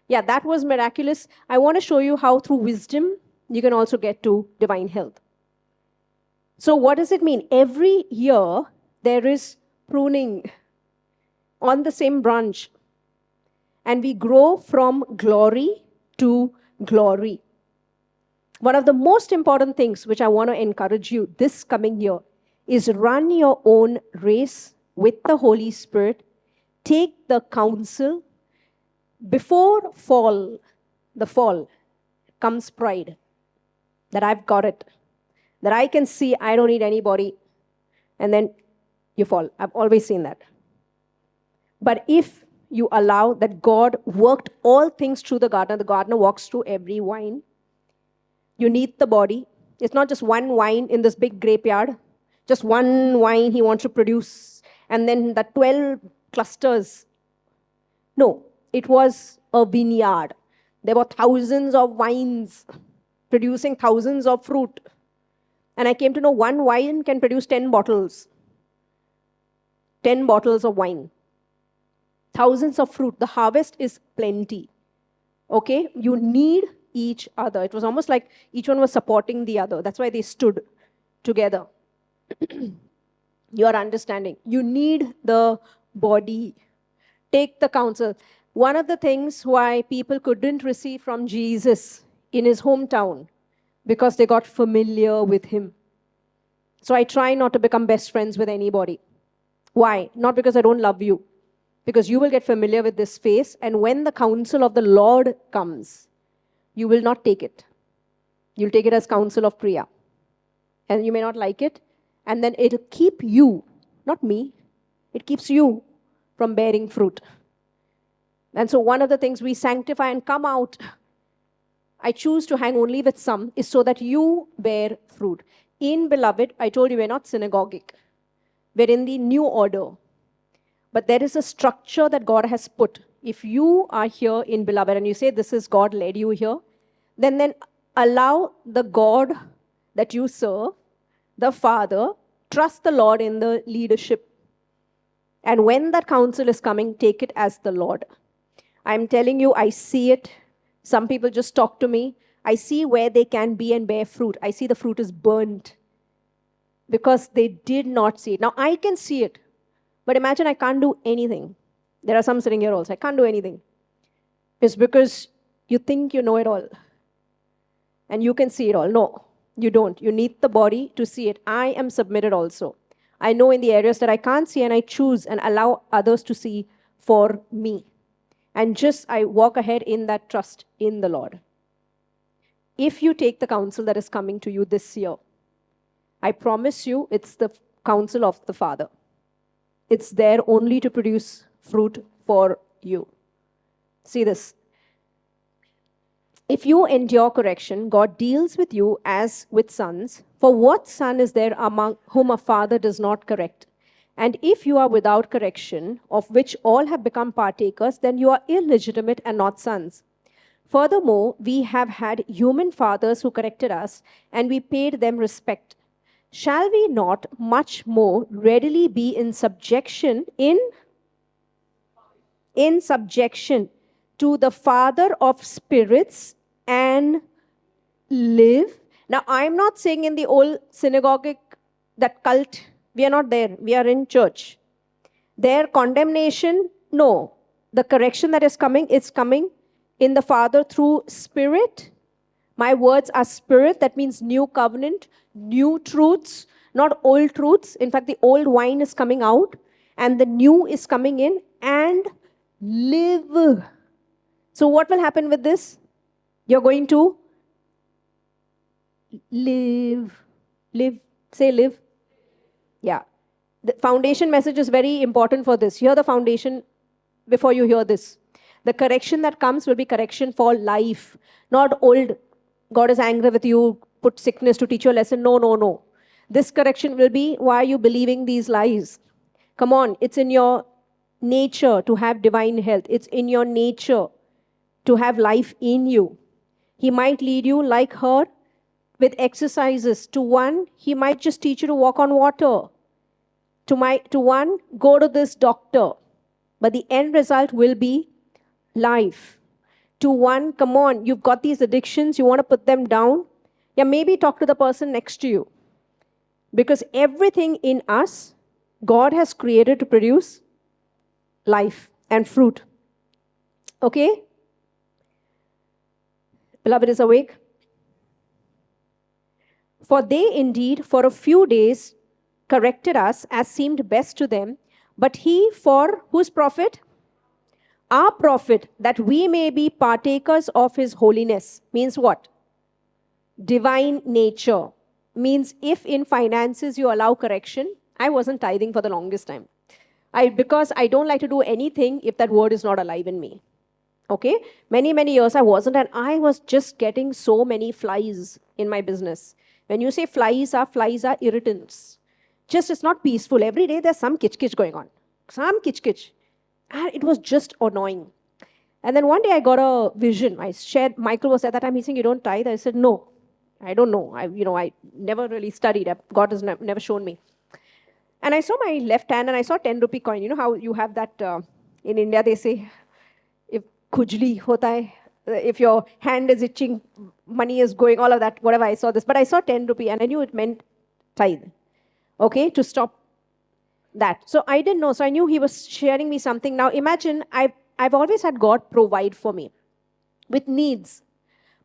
Yeah, that was miraculous. I want to show you how through wisdom, you can also get to divine health. So what does it mean? Every year, there is pruning on the same branch. And we grow from glory to glory. One of the most important things which I want to encourage you this coming year is run your own race with the Holy Spirit. Take the counsel. Before the fall, comes pride. That I've got it. That I can see I don't need anybody. And then you fall. I've always seen that. But if you allow that God worked all things through the gardener walks through every vine. You need the body. It's not just one vine in this big grapeyard. Just one vine he wants to produce. And then the 12 clusters. No. It was a vineyard. There were thousands of vines producing thousands of fruit. And I came to know one wine can produce 10 bottles. 10 bottles of wine. Thousands of fruit. The harvest is plenty. Okay? You need each other. It was almost like each one was supporting the other. That's why they stood together. You are understanding. You need the body. Take the counsel. One of the things why people couldn't receive from Jesus in his hometown, because they got familiar with him. So I try not to become best friends with anybody. Why? Not because I don't love you. Because you will get familiar with this face, and when the counsel of the Lord comes, you will not take it. You'll take it as counsel of Priya. And you may not like it, and then it'll keep you, not me, it keeps you from bearing fruit. And so one of the things we sanctify and come out, I choose to hang only with some, is so that you bear fruit. In Beloved, I told you we're not synagogic. We're in the new order. But there is a structure that God has put. If you are here in Beloved and you say this is God led you here, then allow the God that you serve the father, trust the Lord in the leadership. And when that counsel is coming, take it as the Lord. I'm telling you, I see it. Some people just talk to me. I see where they can be and bear fruit. I see the fruit is burnt because they did not see it. Now, I can see it, but imagine I can't do anything. There are some sitting here also. I can't do anything. It's because you think you know it all and you can see it all. No, you don't. You need the body to see it. I am submitted also. I know in the areas that I can't see, and I choose and allow others to see for me. And just I walk ahead in that trust in the Lord. If you take the counsel that is coming to you this year, I promise you it's the counsel of the Father. It's there only to produce fruit for you. See this. If you endure correction, God deals with you as with sons. For what son is there among whom a father does not correct? And if you are without correction, of which all have become partakers, then you are illegitimate and not sons. Furthermore, we have had human fathers who corrected us, and we paid them respect. Shall we not much more readily be in subjection to the Father of spirits and live? Now, I'm not saying in the old synagogic, that cult, we are not there. We are in church. Their condemnation, no. The correction that is coming, it's coming in the Father through Spirit. My words are Spirit. That means new covenant, new truths, not old truths. In fact, the old wine is coming out and the new is coming in, and live. So what will happen with this? You're going to live. Live. Say live. Yeah. The foundation message is very important for this. Hear the foundation before you hear this. The correction that comes will be correction for life, not old, God is angry with you, put sickness to teach you a lesson. No, no, no. This correction will be, why are you believing these lies? Come on, it's in your nature to have divine health. It's in your nature to have life in you. He might lead you like her with exercises. To one, he might just teach you to walk on water. To one, go to this doctor. But the end result will be life. To one, come on, you've got these addictions, you want to put them down. Yeah, maybe talk to the person next to you. Because everything in us, God has created to produce life and fruit. Okay? Beloved is awake. For they indeed, for a few days, corrected us as seemed best to them, but he for whose profit? Our profit, that we may be partakers of his holiness. Means what? Divine nature. Means if in finances you allow correction, I wasn't tithing for the longest time. Because I don't like to do anything if that word is not alive in me. Okay? Many, many years I wasn't, and I was just getting so many flies in my business. When you say flies are irritants. Just it's not peaceful. Every day there's some kitch-kitch going on. Some kitch-kitch. And it was just annoying. And then one day I got a vision. I shared, Michael was at that time, he's saying, you don't tithe? I said, no, I don't know. I never really studied. God has never shown me. And I saw my left hand and I saw 10 rupee coin. You know how you have that, in India they say, if khujli hota hai, if your hand is itching, money is going, all of that, whatever, I saw this. But I saw 10 rupee and I knew it meant tithe. Okay, to stop that. So I didn't know. So I knew he was sharing me something. Now imagine, I've always had God provide for me with needs.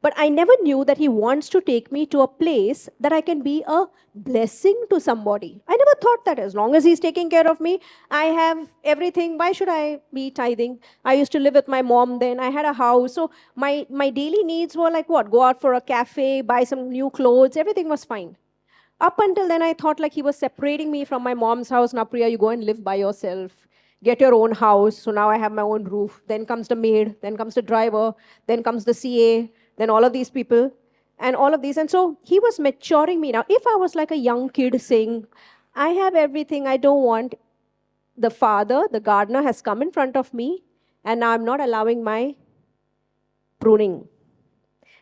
But I never knew that he wants to take me to a place that I can be a blessing to somebody. I never thought that as long as he's taking care of me, I have everything. Why should I be tithing? I used to live with my mom then. I had a house. So my daily needs were like what? Go out for a cafe, buy some new clothes. Everything was fine. Up until then, I thought like he was separating me from my mom's house. Now, Priya, you go and live by yourself. Get your own house. So now I have my own roof. Then comes the maid. Then comes the driver. Then comes the CA. Then all of these people. And all of these. And so he was maturing me. Now, if I was like a young kid saying, I have everything I don't want, the father, the gardener, has come in front of me. And now I'm not allowing my pruning.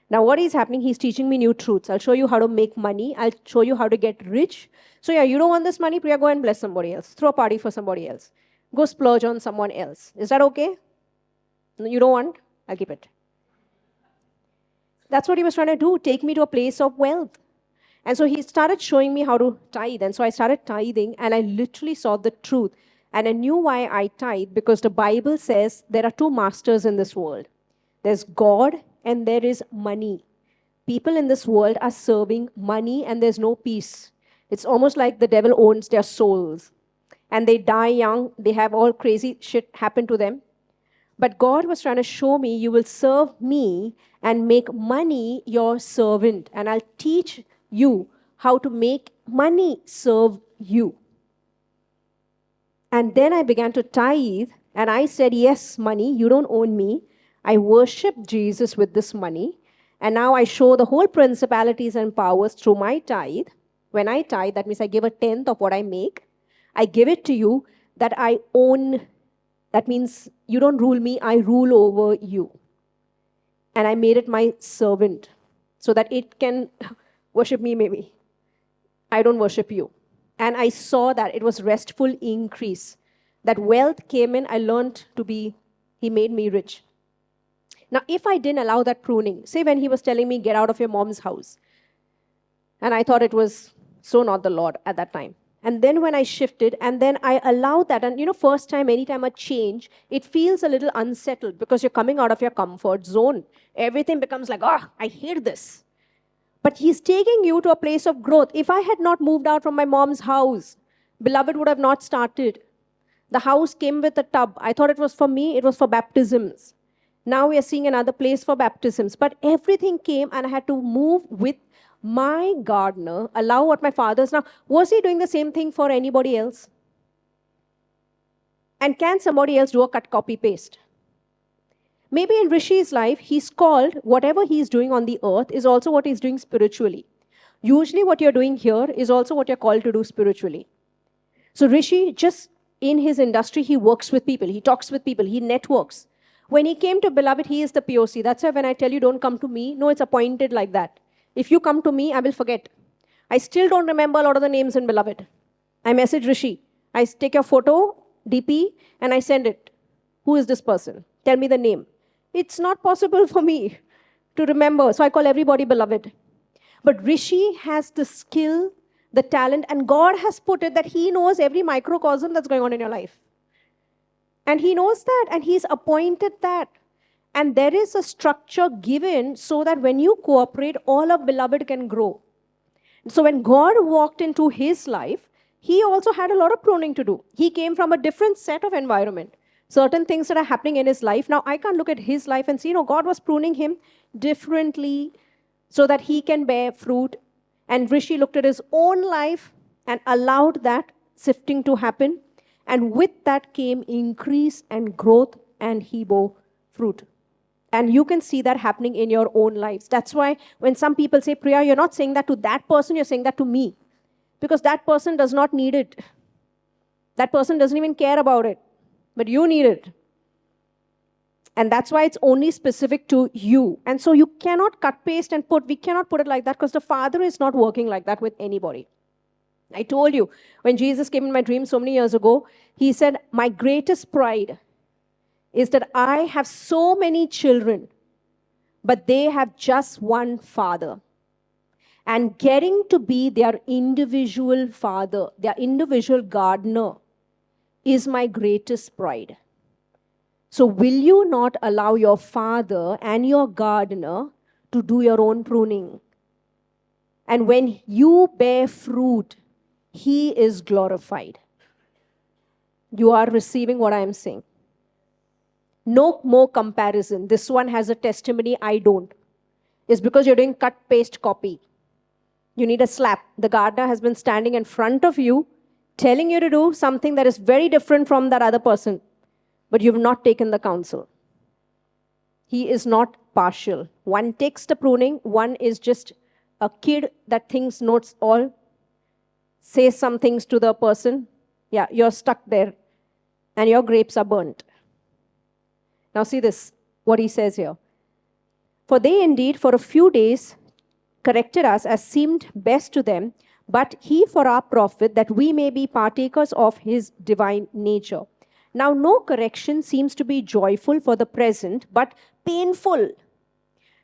Now, what is happening? He's teaching me new truths. I'll show you how to make money. I'll show you how to get rich. So yeah, you don't want this money, Priya, go and bless somebody else. Throw a party for somebody else. Go splurge on someone else. Is that okay? No, you don't want? I'll keep it. That's what he was trying to do, take me to a place of wealth. And so he started showing me how to tithe. And so I started tithing, and I literally saw the truth. And I knew why I tithe, because the Bible says there are two masters in this world. There's God and there is money. People in this world are serving money and there's no peace. It's almost like the devil owns their souls. And they die young, they have all crazy shit happen to them. But God was trying to show me, you will serve me and make money your servant. And I'll teach you how to make money serve you. And then I began to tithe, and I said, yes, money, you don't own me. I worship Jesus with this money. And now I show the whole principalities and powers through my tithe. When I tithe, that means I give a tenth of what I make. I give it to you that I own. That means you don't rule me, I rule over you. And I made it my servant so that it can worship me maybe. I don't worship you. And I saw that it was restful increase. That wealth came in, I learned to be, he made me rich. Now, if I didn't allow that pruning, say when he was telling me, get out of your mom's house. And I thought it was so not the Lord at that time. And then when I shifted, and then I allowed that, and first time, anytime a change, it feels a little unsettled because you're coming out of your comfort zone. Everything becomes like, I hate this. But he's taking you to a place of growth. If I had not moved out from my mom's house, beloved would have not started. The house came with a tub. I thought it was for me, it was for baptisms. Now we are seeing another place for baptisms. But everything came, and I had to move with my gardener, allow what my father's. Now, was he doing the same thing for anybody else? And can somebody else do a cut, copy, paste? Maybe in Rishi's life, he's called, whatever he's doing on the earth is also what he's doing spiritually. Usually what you're doing here is also what you're called to do spiritually. So Rishi, just in his industry, he works with people, he talks with people, he networks. When he came to Beloved, he is the POC. That's why when I tell you don't come to me, no, it's appointed like that. If you come to me, I will forget. I still don't remember a lot of the names in Beloved. I message Rishi. I take your photo, DP, and I send it. Who is this person? Tell me the name. It's not possible for me to remember. So I call everybody Beloved. But Rishi has the skill, the talent, and God has put it that he knows every microcosm that's going on in your life. And he knows that, and he's appointed that. And there is a structure given so that when you cooperate, all of Beloved can grow. So when God walked into his life, he also had a lot of pruning to do. He came from a different set of environment. Certain things that are happening in his life. Now, I can't look at his life and see, God was pruning him differently so that he can bear fruit. And Rishi looked at his own life and allowed that sifting to happen. And with that came increase and growth, and he bore fruit. And you can see that happening in your own lives. That's why when some people say, Priya, you're not saying that to that person, you're saying that to me. Because that person does not need it. That person doesn't even care about it. But you need it. And that's why it's only specific to you. And so you cannot cut, paste, and put. We cannot put it like that because the Father is not working like that with anybody. I told you, when Jesus came in my dream so many years ago, he said, my greatest pride is that I have so many children, but they have just one father. And getting to be their individual father, their individual gardener, is my greatest pride. So will you not allow your father and your gardener to do your own pruning? And when you bear fruit, he is glorified. You are receiving what I am saying. No more comparison. This one has a testimony, I don't. It's because you're doing cut, paste, copy. You need a slap. The gardener has been standing in front of you, telling you to do something that is very different from that other person. But you've not taken the counsel. He is not partial. One takes the pruning, one is just a kid that thinks knows all, says some things to the person. Yeah, you're stuck there, and your grapes are burnt. Now see this, what he says here. For they indeed for a few days corrected us as seemed best to them, but he for our profit, that we may be partakers of his divine nature. Now, no correction seems to be joyful for the present, but painful.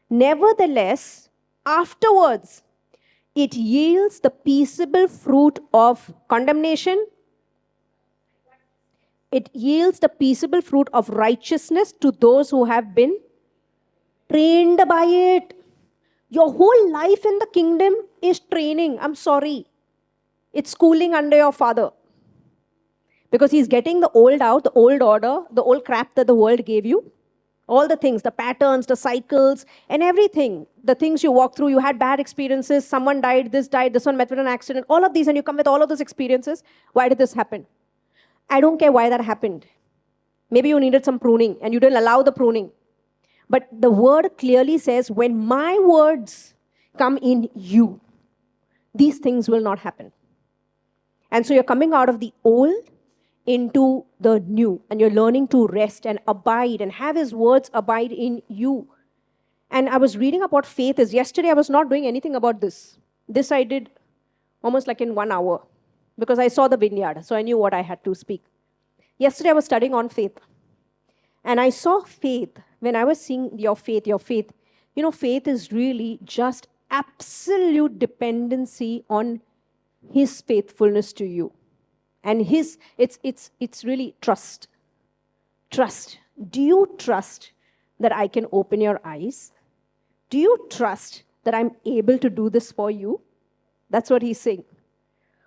Nevertheless, afterwards, it yields the peaceable fruit of condemnation. It yields the peaceable fruit of righteousness to those who have been trained by it. Your whole life in the kingdom is training. I'm sorry. It's schooling under your father. Because he's getting the old out, the old order, the old crap that the world gave you. All the things, the patterns, the cycles, and everything. The things you walk through, you had bad experiences, someone died, this one met with an accident, all of these, and you come with all of those experiences. Why did this happen? I don't care why that happened. Maybe you needed some pruning, and you didn't allow the pruning. But the word clearly says, when my words come in you, these things will not happen. And so you're coming out of the old into the new, and you're learning to rest and abide and have his words abide in you. And I was reading about faith. Yesterday I was not doing anything about this. This I did almost like in 1 hour because I saw the vineyard, so I knew what I had to speak. Yesterday I was studying on faith, and I saw faith. When I was seeing your faith, faith is really just absolute dependency on his faithfulness to you. And it's really trust. Trust. Do you trust that I can open your eyes? Do you trust that I'm able to do this for you? That's what he's saying.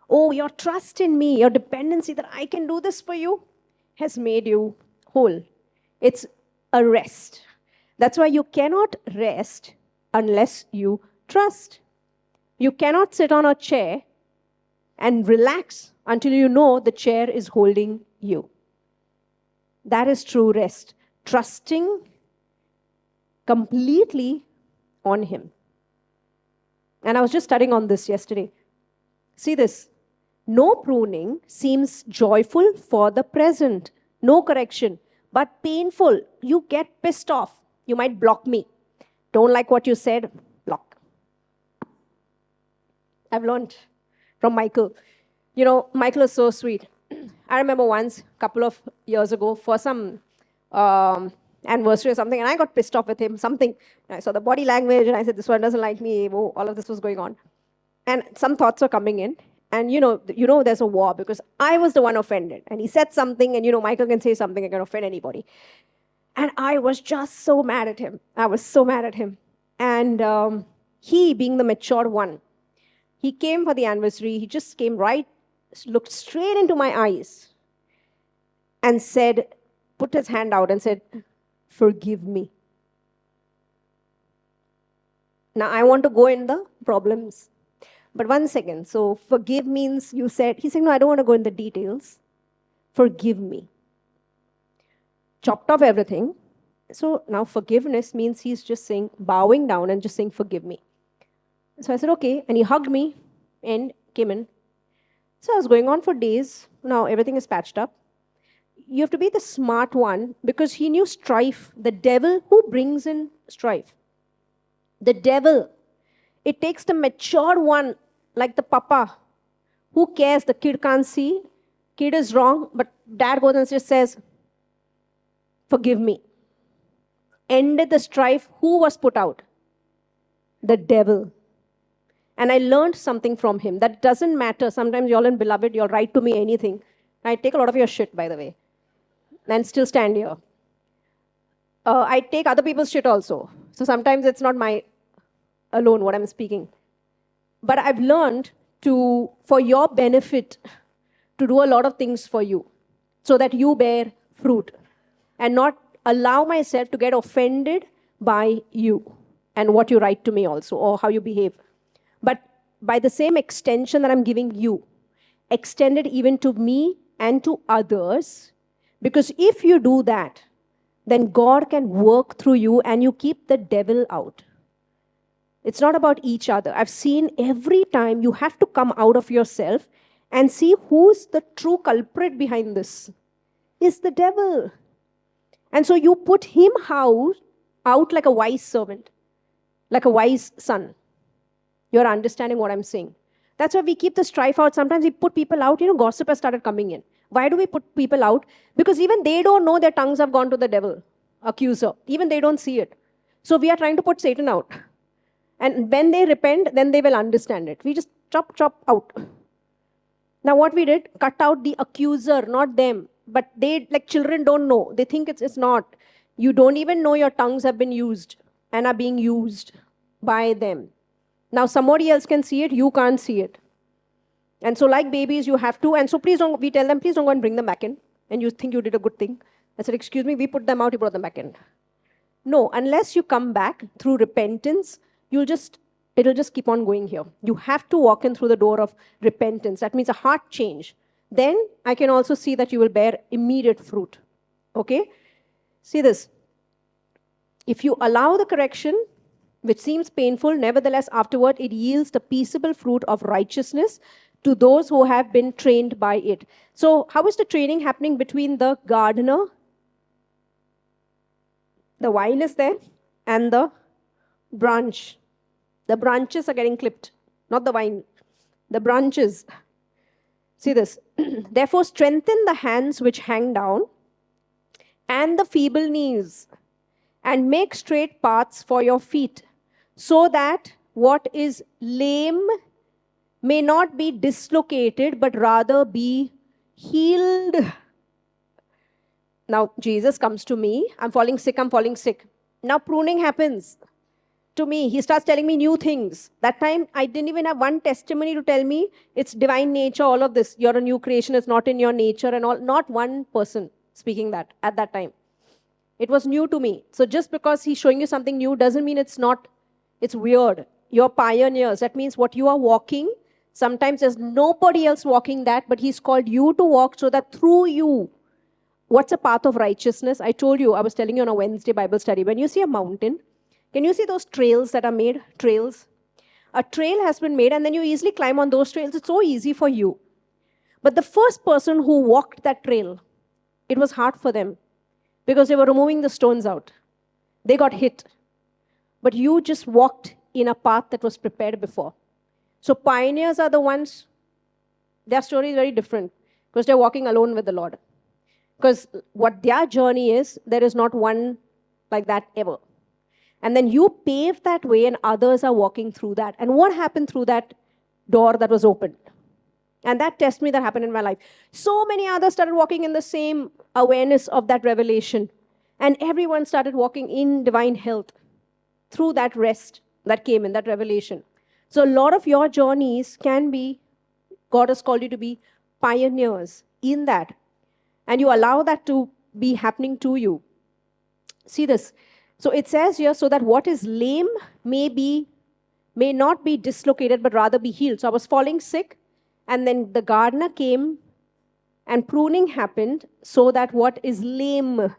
Oh, your trust in me, your dependency that I can do this for you has made you whole. It's a rest. That's why you cannot rest unless you trust. You cannot sit on a chair and relax until you know the chair is holding you. That is true rest. Trusting completely on him. And I was just studying on this yesterday. See this. No pruning seems joyful for the present. No correction, but painful. You get pissed off. You might block me. Don't like what you said, block. I've learned from Michael. Michael is so sweet. I remember once, a couple of years ago, for some anniversary or something, and I got pissed off with him, something. And I saw the body language, and I said, this one doesn't like me. Oh, all of this was going on. And some thoughts are coming in. And there's a war because I was the one offended. And he said something, and Michael can say something and can offend anybody. And I was just so mad at him. I was so mad at him. And he, being the mature one, he came for the anniversary. He just came right, looked straight into my eyes and said, put his hand out and said, forgive me. Now, I want to go in the problems. But 1 second. So forgive means he said, no, I don't want to go in the details. Forgive me. Chopped off everything. So now forgiveness means he's just saying, bowing down and just saying, forgive me. So I said, okay. And he hugged me and came in. So I was going on for days. Now everything is patched up. You have to be the smart one because he knew strife. The devil, who brings in strife? The devil. It takes the mature one, like the papa. Who cares? The kid can't see. Kid is wrong, but dad goes and just says, forgive me. Ended the strife. Who was put out? The devil. And I learned something from him. That doesn't matter. Sometimes y'all in Beloved, you'll write to me anything. I take a lot of your shit, by the way, and still stand here. I take other people's shit also. So sometimes it's not my alone what I'm speaking. But I've learned for your benefit, to do a lot of things for you so that you bear fruit and not allow myself to get offended by you and what you write to me also or how you behave. But by the same extension that I'm giving you, extend it even to me and to others, because if you do that, then God can work through you and you keep the devil out. It's not about each other. I've seen every time you have to come out of yourself and see who's the true culprit behind this. It's the devil. And so you put him out like a wise servant. like a wise son. You're understanding what I'm saying. That's why we keep the strife out. Sometimes we put people out. Gossip has started coming in. Why do we put people out? Because even they don't know their tongues have gone to the devil, accuser. Even they don't see it. So we are trying to put Satan out. And when they repent, then they will understand it. We just chop out. Now what we did, cut out the accuser, not them. But they, like children, don't know. They think it's not. You don't even know your tongues have been used and are being used by them. Now somebody else can see it, you can't see it. And so like babies, you have to, and so we tell them, please don't go and bring them back in. And you think you did a good thing. I said, excuse me, we put them out, you brought them back in. No, unless you come back through repentance, it'll just keep on going here. You have to walk in through the door of repentance. That means a heart change. Then I can also see that you will bear immediate fruit. Okay? See this. If you allow the correction, which seems painful, nevertheless, afterward, it yields the peaceable fruit of righteousness to those who have been trained by it. So how is the training happening between the gardener? The vine is there and the branch. The branches are getting clipped, not the vine. The branches. See this. Therefore, strengthen the hands which hang down and the feeble knees, and make straight paths for your feet, so that what is lame may not be dislocated, but rather be healed. Now, Jesus comes to me. I'm falling sick. Now, pruning happens to me. He starts telling me new things. That time, I didn't even have one testimony to tell me it's divine nature, all of this. You're a new creation. It's not in your nature and all. Not one person speaking that at that time. It was new to me. So just because he's showing you something new doesn't mean it's not. It's weird. You're pioneers. That means what you are walking, sometimes there's nobody else walking that, but he's called you to walk so that through you, what's a path of righteousness? I told you, I was telling you on a Wednesday Bible study, when you see a mountain, can you see those trails that are made? Trails. A trail has been made and then you easily climb on those trails. It's so easy for you. But the first person who walked that trail, it was hard for them because they were removing the stones out. They got hit. But you just walked in a path that was prepared before. So pioneers are the ones, their story is very different because they're walking alone with the Lord. Because what their journey is, there is not one like that ever. And then you pave that way and others are walking through that. And what happened through that door that was opened? And that testimony that happened in my life. So many others started walking in the same awareness of that revelation. And everyone started walking in divine health through that rest that came in, that revelation. So a lot of your journeys can be, God has called you to be pioneers in that. And you allow that to be happening to you. See this. So it says here, so that what is lame may not be dislocated, but rather be healed. So I was falling sick, and then the gardener came, and pruning happened, so that what is lame,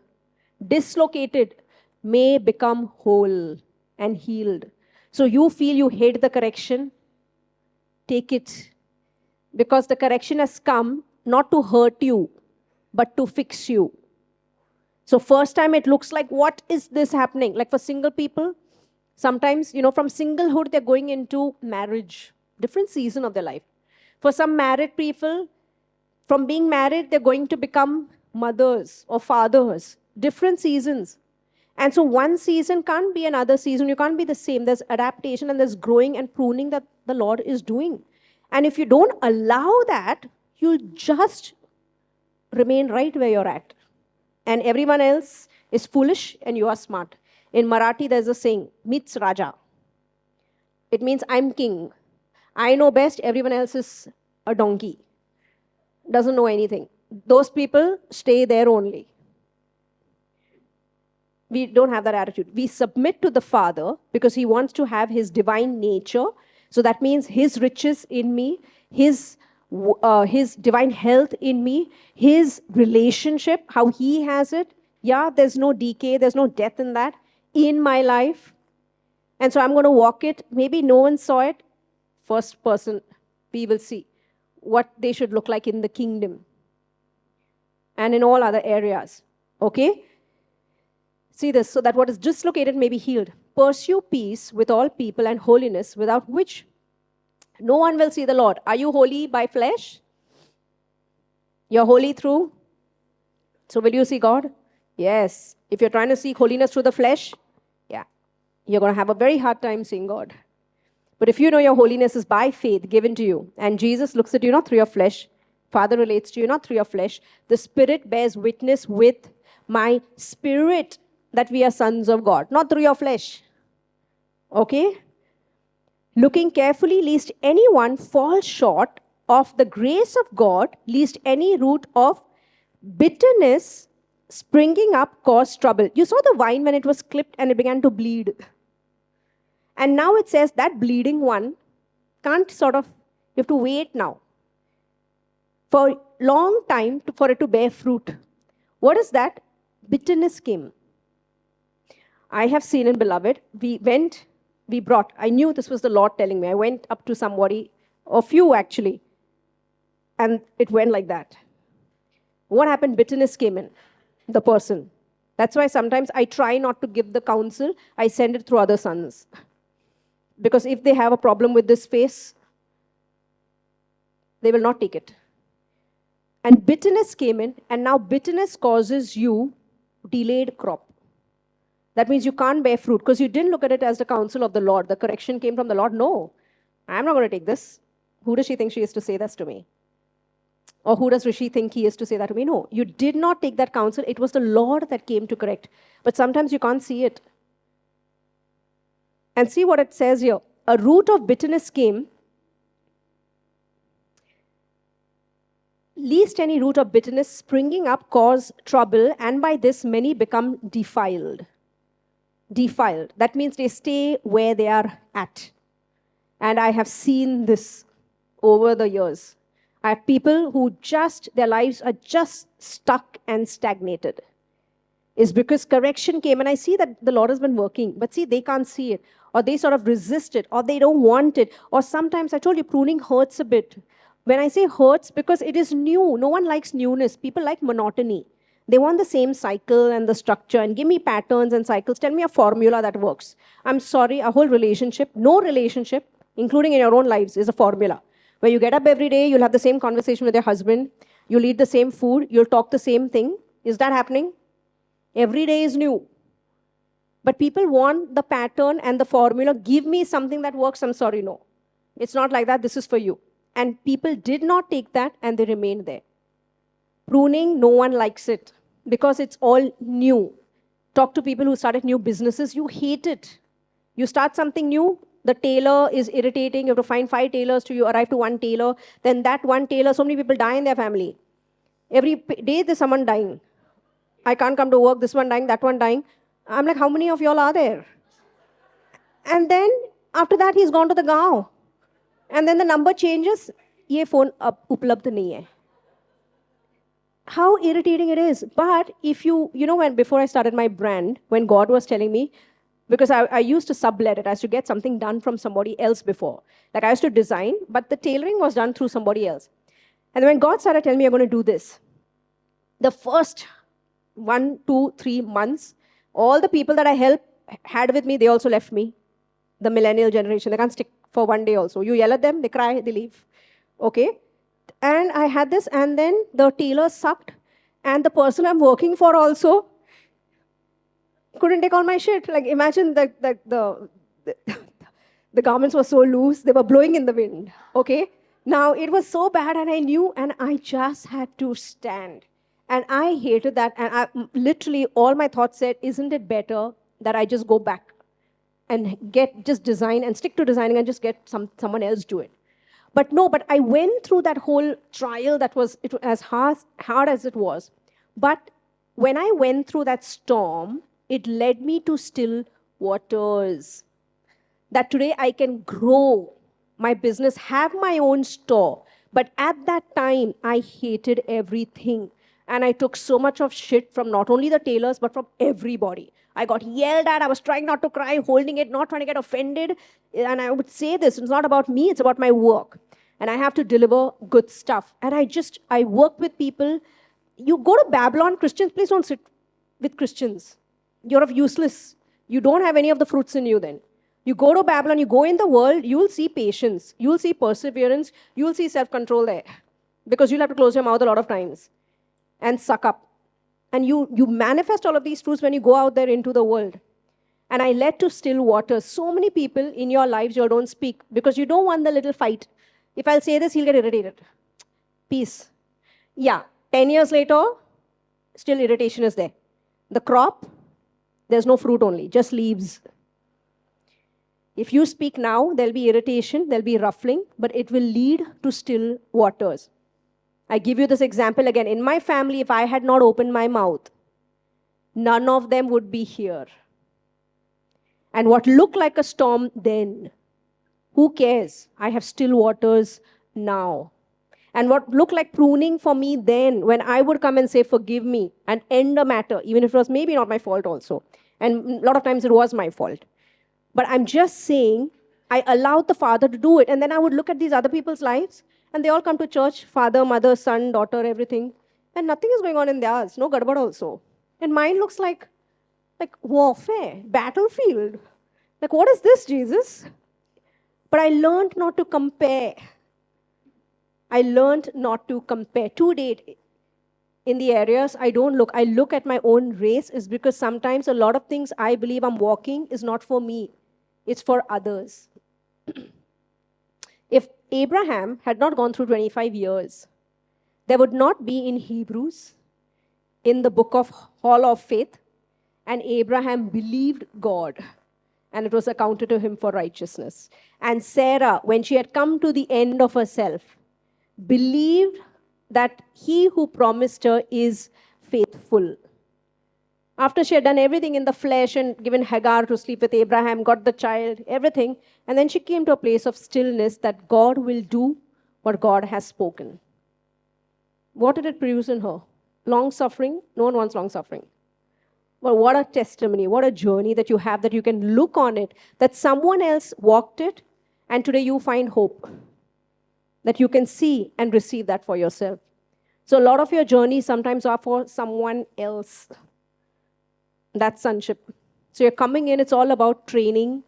dislocated, may become whole and healed. So you feel you hate the correction, take it. Because the correction has come not to hurt you, but to fix you. So first time it looks like, what is this happening? Like for single people, sometimes, from singlehood, they're going into marriage, different season of their life. For some married people, from being married, they're going to become mothers or fathers, different seasons. And so one season can't be another season. You can't be the same. There's adaptation and there's growing and pruning that the Lord is doing. And if you don't allow that, you'll just remain right where you're at. And everyone else is foolish and you are smart. In Marathi, there's a saying, Mits Raja. It means I'm king. I know best, everyone else is a donkey. Doesn't know anything. Those people stay there only. We don't have that attitude. We submit to the Father because He wants to have His divine nature. So that means His riches in me, His divine health in me, His relationship, how He has it. Yeah, there's no decay, there's no death in that, in my life. And so I'm going to walk it. Maybe no one saw it. First person, we will see what they should look like in the kingdom and in all other areas. Okay? See this, so that what is dislocated may be healed. pursue peace with all people and holiness, without which no one will see the Lord. Are you holy by flesh? You're holy through? So will you see God? Yes. If you're trying to seek holiness through the flesh, yeah, you're going to have a very hard time seeing God. But if you know your holiness is by faith given to you, and Jesus looks at you not through your flesh, Father relates to you not through your flesh, the Spirit bears witness with my spirit that we are sons of God, not through your flesh. Okay? Looking carefully, lest anyone fall short of the grace of God, lest any root of bitterness springing up cause trouble. You saw the vine when it was clipped and it began to bleed. And now it says that bleeding one can't you have to wait now for a long time for it to bear fruit. What is that? Bitterness came. I have seen in Beloved, I knew this was the Lord telling me. I went up to somebody, a few actually, and it went like that. What happened? Bitterness came in the person. That's why sometimes I try not to give the counsel. I send it through other sons. Because if they have a problem with this face, they will not take it. And bitterness came in, and now bitterness causes you delayed crop. That means you can't bear fruit because you didn't look at it as the counsel of the Lord. The correction came from the Lord. No, I'm not going to take this. Who does she think she is to say this to me? Or who does Rishi think he is to say that to me? No, you did not take that counsel. It was the Lord that came to correct. But sometimes you can't see it. And see what it says here. A root of bitterness came. Least any root of bitterness springing up cause trouble, and by this many become defiled. Defiled. That means they stay where they are at. And I have seen this over the years. I have people who their lives are just stuck and stagnated. It's because correction came, and I see that the Lord has been working. But see, they can't see it. Or they sort of resist it, or they don't want it. Or sometimes, I told you, pruning hurts a bit. When I say hurts, because it is new. No one likes newness. People like monotony. They want the same cycle and the structure, and give me patterns and cycles. Tell me a formula that works. I'm sorry, a whole relationship, no relationship, including in your own lives, is a formula. Where you get up every day, you'll have the same conversation with your husband, you'll eat the same food, you'll talk the same thing. Is that happening? Every day is new. But people want the pattern and the formula. Give me something that works. I'm sorry, no. It's not like that. This is for you. And people did not take that, and they remained there. Pruning, no one likes it because it's all new. Talk to people who started new businesses. You hate it. You start something new, the tailor is irritating. You have to find 5 tailors till you arrive to one tailor. Then that one tailor, so many people die in their family. Every day there's someone dying. I can't come to work, this one dying, that one dying. I'm like, how many of y'all are there? And then after that, he's gone to the gaon. And then the number changes. Ye phone uplabdh nahi hai. How irritating it is. But if when before I started my brand, when God was telling me, because I used to sublet it, I used to get something done from somebody else before. Like I used to design, but the tailoring was done through somebody else. And when God started telling me, I'm going to do this, the first 1, 2, 3 months, all the people that I had with me, they also left me. The millennial generation, they can't stick for one day also. You yell at them, they cry, they leave. Okay? And I had this, and then the tailor sucked, and the person I'm working for also couldn't take all my shit. Like imagine the garments were so loose, they were blowing in the wind. Okay? Now it was so bad, and I knew, and I just had to stand. And I hated that, and literally all my thoughts said, isn't it better that I just go back and just design and stick to designing and just get someone else do it? But no, but I went through that whole trial that was as hard as it was. But when I went through that storm, it led me to still waters. That today I can grow my business, have my own store. But at that time, I hated everything. And I took so much of shit from not only the tailors, but from everybody. I got yelled at. I was trying not to cry, holding it, not trying to get offended. And I would say this, it's not about me, it's about my work. And I have to deliver good stuff. And I work with people. You go to Babylon, Christians, please don't sit with Christians. You're useless. You don't have any of the fruits in you then. You go to Babylon, you go in the world, you'll see patience, you'll see perseverance, you'll see self-control there. Because you'll have to close your mouth a lot of times and suck up. And you manifest all of these truths when you go out there into the world. And I led to still waters. So many people in your lives you don't speak because you don't want the little fight. If I'll say this, he'll get irritated. Peace. Yeah, 10 years later, still irritation is there. The crop, there's no fruit only, just leaves. If you speak now, there'll be irritation, there'll be ruffling, but it will lead to still waters. I give you this example again. In my family, if I had not opened my mouth, none of them would be here. And what looked like a storm then, who cares? I have still waters now. And what looked like pruning for me then, when I would come and say, forgive me, and end a matter, even if it was maybe not my fault also. And a lot of times it was my fault. But I'm just saying, I allowed the Father to do it. And then I would look at these other people's lives, and they all come to church, father, mother, son, daughter, everything. And nothing is going on in theirs, no gadbad also. And mine looks like warfare, battlefield. Like, what is this, Jesus? But I learned not to compare. I learned not to compare. To date, in the areas I look at my own race is because sometimes a lot of things I believe I'm walking is not for me. It's for others. If Abraham had not gone through 25 years, there would not be in Hebrews, in the book of Hall of Faith, and Abraham believed God, and it was accounted to him for righteousness. And Sarah, when she had come to the end of herself, believed that he who promised her is faithful. After she had done everything in the flesh and given Hagar to sleep with Abraham, got the child, everything, and then she came to a place of stillness that God will do what God has spoken. What did it produce in her? Long suffering? No one wants long suffering. But what a testimony, what a journey that you have, that you can look on it, that someone else walked it, and today you find hope. That you can see and receive that for yourself. So a lot of your journeys sometimes are for someone else. That's sonship. So you're coming in, it's all about training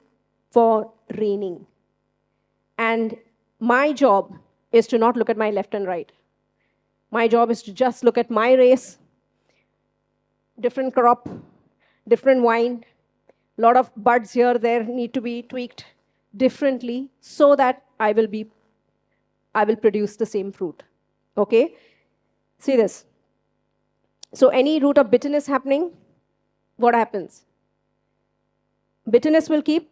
for reigning. And my job is to not look at my left and right. My job is to just look at my race, different crop, different wine, a lot of buds here, there need to be tweaked differently so that I will produce the same fruit. Okay? See this. So any root of bitterness happening, what happens? Bitterness will keep.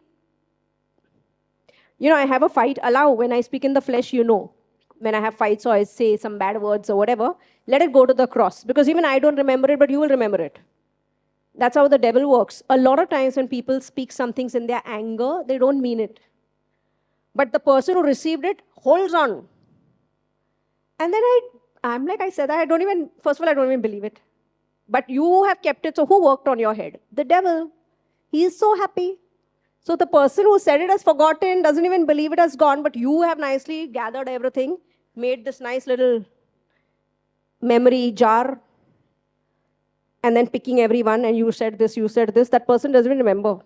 I have a fight. Allow, when I speak in the flesh, when I have fights or I say some bad words or whatever, let it go to the cross. Because even I don't remember it, but you will remember it. That's how the devil works. A lot of times when people speak some things in their anger, they don't mean it. But the person who received it holds on. And then I'm like, I said that, first of all, I don't even believe it. But you have kept it, so who worked on your head? The devil. He is so happy. So the person who said it has forgotten, doesn't even believe it has gone, but you have nicely gathered everything, made this nice little memory jar, and then picking everyone, and you said this, that person doesn't even remember.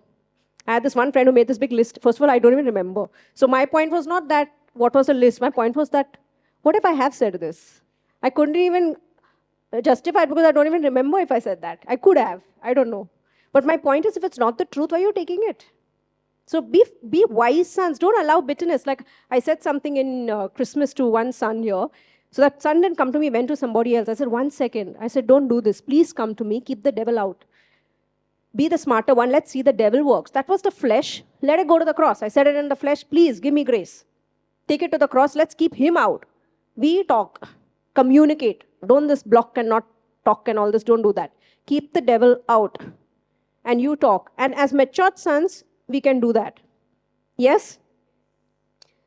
I had this one friend who made this big list. First of all, I don't even remember. So my point was not that, what was the list? My point was that, what if I have said this? I couldn't even justify it because I don't even remember if I said that. I could have. I don't know. But my point is, if it's not the truth, why are you taking it? So be wise sons. Don't allow bitterness. Like I said something in Christmas to one son here. So that son didn't come to me, went to somebody else. I said, 1 second. I said, don't do this. Please come to me. Keep the devil out. Be the smarter one. Let's see the devil works. That was the flesh. Let it go to the cross. I said it in the flesh. Please give me grace. Take it to the cross. Let's keep him out. We talk. Communicate. Don't this block and not talk and all this. Don't do that. Keep the devil out. And you talk. And as matured sons, we can do that. Yes?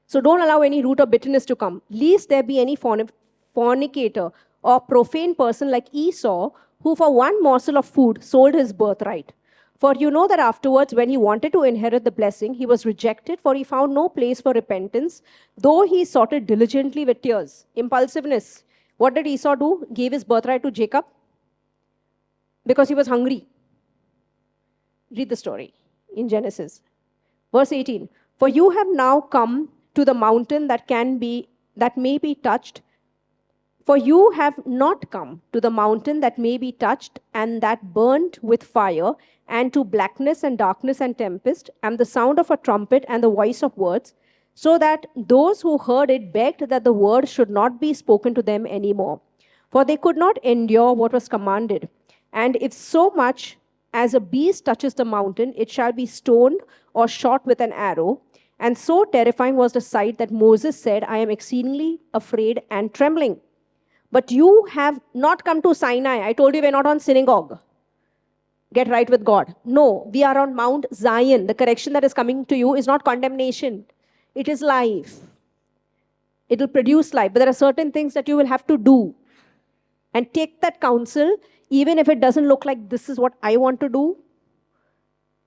So don't allow any root of bitterness to come. Lest there be any fornicator or profane person like Esau, who for one morsel of food sold his birthright. For you know that afterwards, when he wanted to inherit the blessing, he was rejected, for he found no place for repentance, though he sought it diligently with tears. Impulsiveness. What did Esau do? Gave his birthright to Jacob? Because he was hungry. Read the story. in Genesis. Verse 18, for you have now come to the mountain that may be touched. For you have not come to the mountain that may be touched and that burnt with fire, and to blackness and darkness and tempest, and the sound of a trumpet and the voice of words, so that those who heard it begged that the word should not be spoken to them anymore. For they could not endure what was commanded. And if so much as a beast touches the mountain, it shall be stoned or shot with an arrow. And so terrifying was the sight that Moses said, I am exceedingly afraid and trembling. But you have not come to Sinai. I told you we're not on synagogue. Get right with God. No, we are on Mount Zion. The correction that is coming to you is not condemnation. It is life. It will produce life. But there are certain things that you will have to do. And take that counsel, even if it doesn't look like this is what I want to do.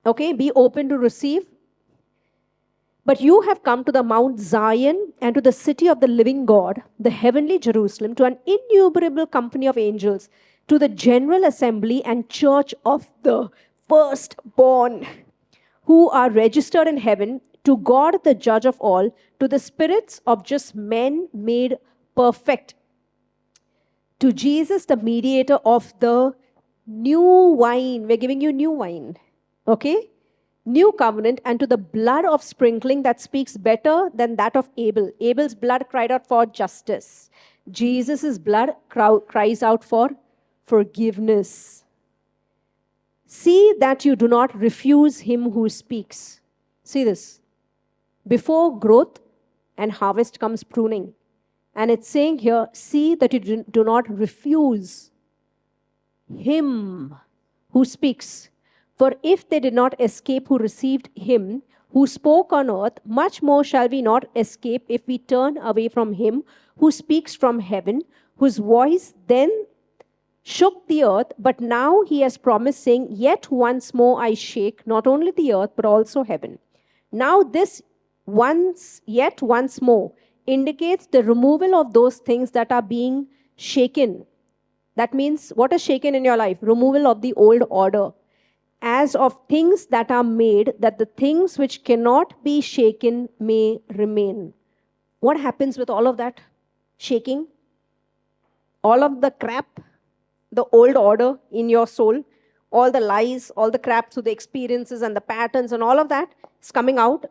Okay, be open to receive. But you have come to the Mount Zion and to the city of the living God, the heavenly Jerusalem, to an innumerable company of angels, to the general assembly and church of the firstborn, who are registered in heaven, to God the judge of all, to the spirits of just men made perfect, to Jesus the mediator of the new wine. We're giving you new wine. Okay? New covenant, and to the blood of sprinkling that speaks better than that of Abel. Abel's blood cried out for justice. Jesus' blood cries out for forgiveness. See that you do not refuse him who speaks. See this. Before growth and harvest comes pruning. And it's saying here, see that you do not refuse him who speaks. For if they did not escape who received him, who spoke on earth, much more shall we not escape if we turn away from him who speaks from heaven, whose voice then shook the earth, but now he has promised, saying, yet once more I shake not only the earth, but also heaven. Now this yet once more, indicates the removal of those things that are being shaken. That means, what is shaken in your life? Removal of the old order. As of things that are made, that the things which cannot be shaken may remain. What happens with all of that shaking? All of the crap, the old order in your soul, all the lies, all the crap through the experiences and the patterns and all of that is coming out,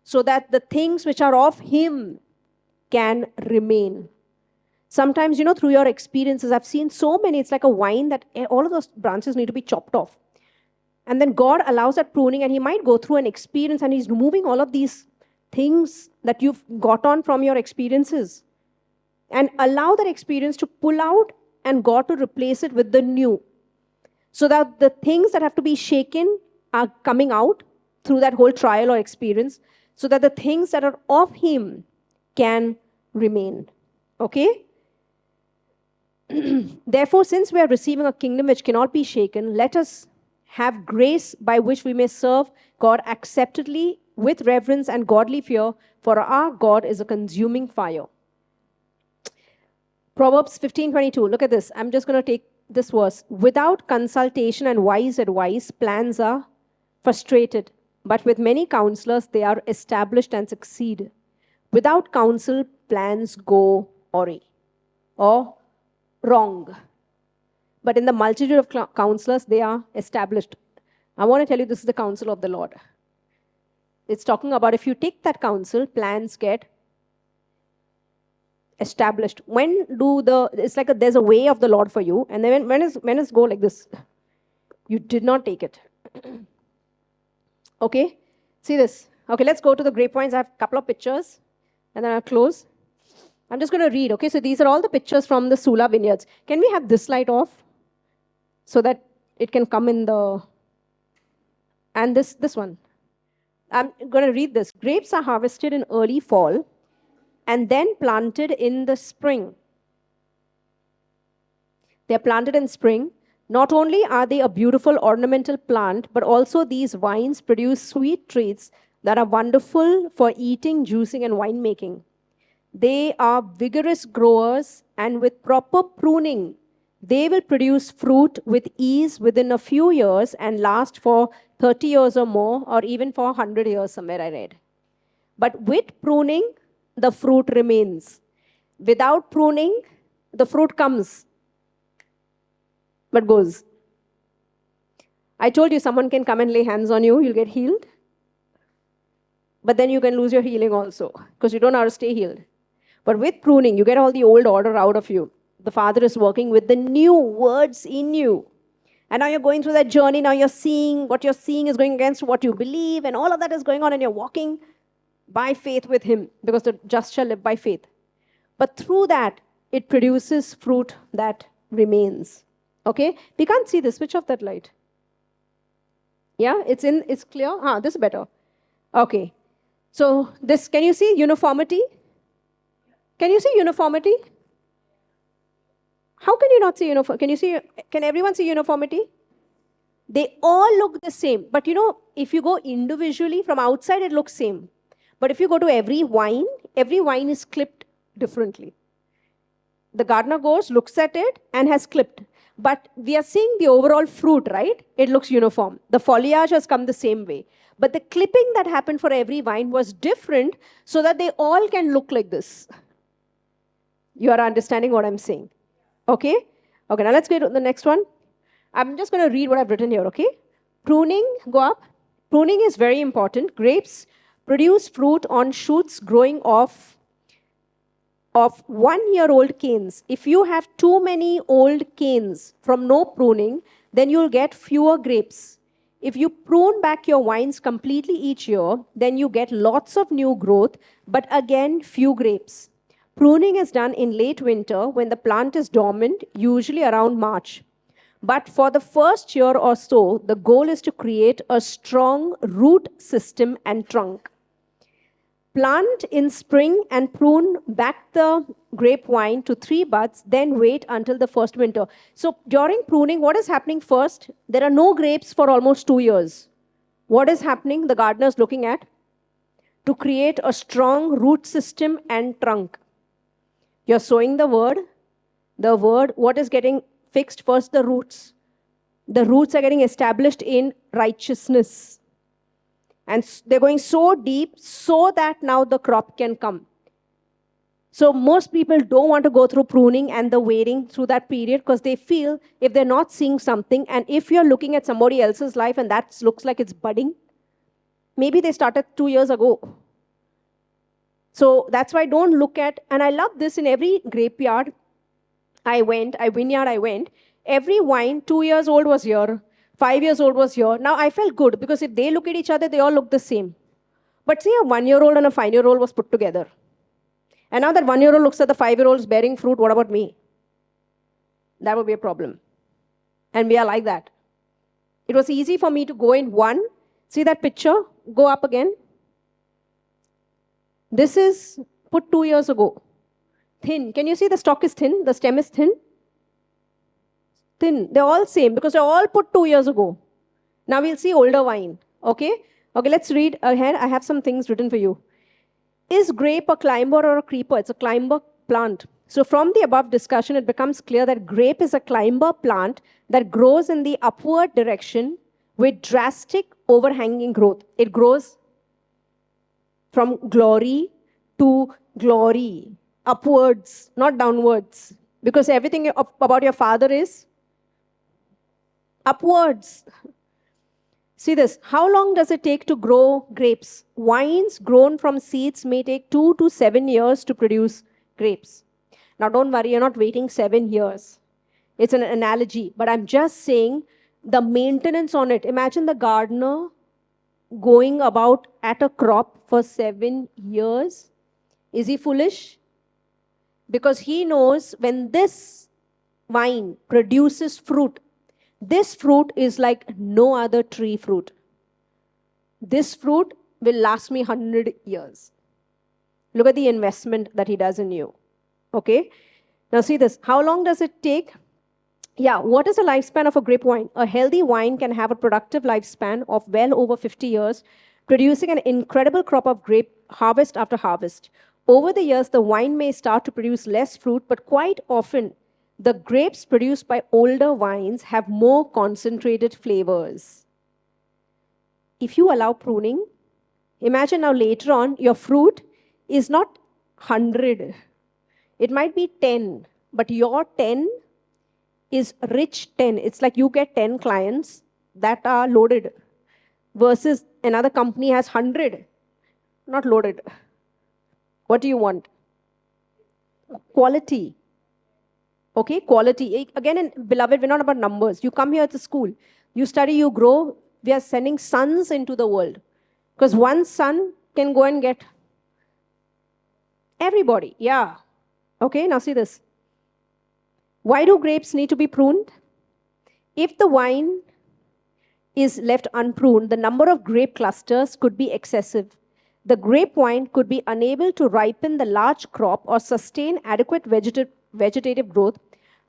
so that the things which are of him can remain. Sometimes, through your experiences, I've seen so many, it's like a vine that all of those branches need to be chopped off. And then God allows that pruning, and he might go through an experience and he's removing all of these things that you've got on from your experiences. And allow that experience to pull out and God to replace it with the new. So that the things that have to be shaken are coming out through that whole trial or experience, so that the things that are of him can remain. Okay? Therefore, since we are receiving a kingdom which cannot be shaken, let us have grace by which we may serve God acceptably with reverence and godly fear, for our God is a consuming fire. Proverbs 15:22. Look at this. I'm just going to take this verse. Without consultation and wise advice, plans are frustrated, but with many counselors, they are established and succeed. Without counsel, plans go awry or wrong. But in the multitude of counselors, they are established. I want to tell you, this is the counsel of the Lord. It's talking about if you take that counsel, plans get established. It's like there's a way of the Lord for you, and then when is go like this? You did not take it. Okay, see this. Okay, let's go to the grape vines. I have a couple of pictures, and then I'll close. I'm just going to read. Okay, so these are all the pictures from the Sula vineyards. Can we have this light off so that it can come in the... And this one. I'm going to read this. Grapes are harvested in early fall and then planted in the spring. They're planted in spring. Not only are they a beautiful ornamental plant, but also these vines produce sweet treats that are wonderful for eating, juicing, and winemaking. They are vigorous growers, and with proper pruning, they will produce fruit with ease within a few years and last for 30 years or more, or even for 100 years somewhere I read. But with pruning, the fruit remains. Without pruning, the fruit comes, but goes. I told you someone can come and lay hands on you, you'll get healed. But then you can lose your healing also, because you don't know how to stay healed. But with pruning, you get all the old order out of you. The Father is working with the new words in you. And now you're going through that journey. Now you're seeing what you're seeing is going against what you believe. And all of that is going on. And you're walking by faith with Him. Because the just shall live by faith. But through that, it produces fruit that remains. Okay? We can't see this. Switch off that light. Yeah? It's clear? This is better. Okay. So this, can you see uniformity? Can you see uniformity? How can you not see uniformity? Can everyone see uniformity? They all look the same. But you know, if you go individually, from outside it looks same. But if you go to every vine is clipped differently. The gardener goes, looks at it, and has clipped. But we are seeing the overall fruit, right? It looks uniform. The foliage has come the same way. But the clipping that happened for every vine was different so that they all can look like this. You are understanding what I'm saying? Okay? Okay, now let's go to the next one. I'm just going to read what I've written here, okay? Pruning, go up. Pruning is very important. Grapes produce fruit on shoots growing off of 1-year-old canes. If you have too many old canes from no pruning, then you'll get fewer grapes. If you prune back your vines completely each year, then you get lots of new growth, but again, few grapes. Pruning is done in late winter when the plant is dormant, usually around March. But for the first year or so, the goal is to create a strong root system and trunk. Plant in spring and prune back the grapevine to 3 buds, then wait until the first winter. So during pruning, what is happening first? There are no grapes for almost 2 years. What is happening? The gardener is looking at to create a strong root system and trunk. You're sowing the word, what is getting fixed first? The roots. The roots are getting established in righteousness. And they're going so deep so that now the crop can come. So most people don't want to go through pruning and the waiting through that period because they feel if they're not seeing something, and if you're looking at somebody else's life and that looks like it's budding, maybe they started 2 years ago. So that's why don't look at, and I love this in every grapeyard vineyard I went, every vine 2 years old was here, 5 years old was here. Now I felt good because if they look at each other, they all look the same. But see, a 1-year-old and a 5-year-old was put together. And now that 1-year-old looks at the 5-year-old's bearing fruit, what about me? That would be a problem. And we are like that. It was easy for me to go in one. See that picture? Go up again. This is put 2 years ago. Thin. Can you see the stalk is thin? The stem is thin? Thin. They're all same because they're all put 2 years ago. Now we'll see older vine. Okay? Okay, let's read ahead. I have some things written for you. Is grape a climber or a creeper? It's a climber plant. So from the above discussion, it becomes clear that grape is a climber plant that grows in the upward direction with drastic overhanging growth. It grows from glory to glory, upwards, not downwards. Because everything about your father is upwards. See this. How long does it take to grow grapes? Vines grown from seeds may take 2 to 7 years to produce grapes. Now don't worry, you're not waiting 7 years. It's an analogy, but I'm just saying the maintenance on it. Imagine the gardener going about at a crop for 7 years. Is he foolish? Because he knows when this vine produces fruit, this fruit is like no other tree fruit. This fruit will last me 100 years. Look at the investment that he does in you. Okay? Now see this. How long does it take? Yeah, what is the lifespan of a grape wine? A healthy wine can have a productive lifespan of well over 50 years, producing an incredible crop of grape harvest after harvest. Over the years, the wine may start to produce less fruit, but quite often, the grapes produced by older vines have more concentrated flavors. if you allow pruning, imagine now later on, your fruit is not 100. It might be 10, but your 10 is rich 10. It's like you get 10 clients that are loaded versus another company has 100, not loaded. What do you want? Quality. Okay, quality. Again, and beloved, we're not about numbers. You come here to school, you study, you grow. We are sending sons into the world. Because one son can go and get everybody. Yeah. Okay, now see this. Why do grapes need to be pruned? If the vine is left unpruned, the number of grape clusters could be excessive. The grapevine could be unable to ripen the large crop or sustain adequate vegetative growth.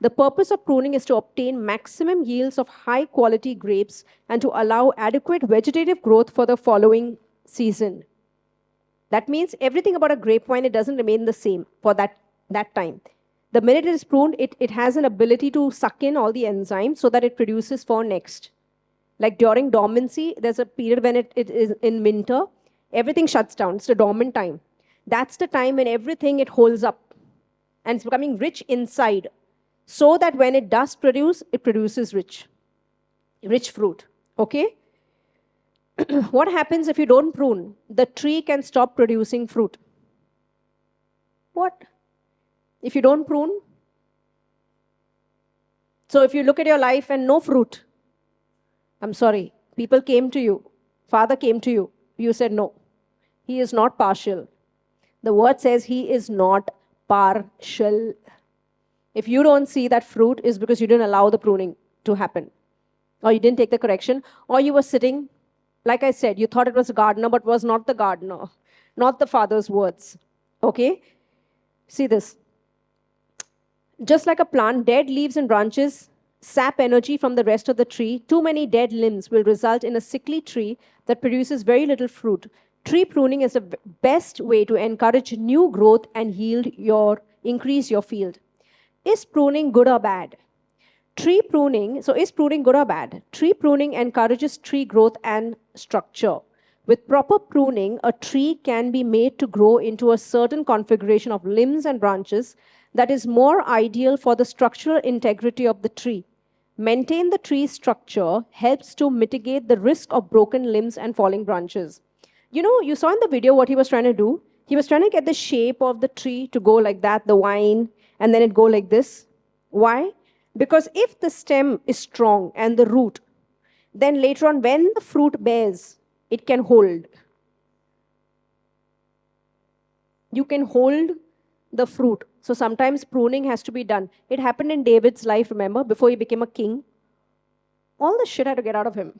The purpose of pruning is to obtain maximum yields of high quality grapes and to allow adequate vegetative growth for the following season. That means everything about a grapevine, it doesn't remain the same for that time. The minute it is pruned, it has an ability to suck in all the enzymes so that it produces for next. Like during dormancy, there's a period when it is in winter, everything shuts down. It's a dormant time. That's the time when everything, it holds up and it's becoming rich inside, so that when it does produce, it produces rich fruit. Okay? What happens if you don't prune? The tree can stop producing fruit. What? If you don't prune? So if you look at your life and no fruit, I'm sorry, people came to you, Father came to you, you said no. He is not partial. The word says he is not partial. If you don't see that fruit, is because you didn't allow the pruning to happen, or you didn't take the correction, or you were sitting, like I said, you thought it was a gardener, but was not the gardener, not the Father's words. Okay? See this. Just like a plant, dead leaves and branches sap energy from the rest of the tree. Too many dead limbs will result in a sickly tree that produces very little fruit. Tree pruning is the best way to encourage new growth and increase your field. Is pruning good or bad? Is pruning good or bad? Tree pruning encourages tree growth and structure. With proper pruning, a tree can be made to grow into a certain configuration of limbs and branches that is more ideal for the structural integrity of the tree. Maintain the tree's structure helps to mitigate the risk of broken limbs and falling branches. You know, you saw in the video what he was trying to do. He was trying to get the shape of the tree to go like that, the vine, and then it go like this. Why? Because if the stem is strong and the root, then later on when the fruit bears, it can hold. You can hold the fruit. So sometimes pruning has to be done. It happened in David's life, remember, before he became a king. All the shit had to get out of him.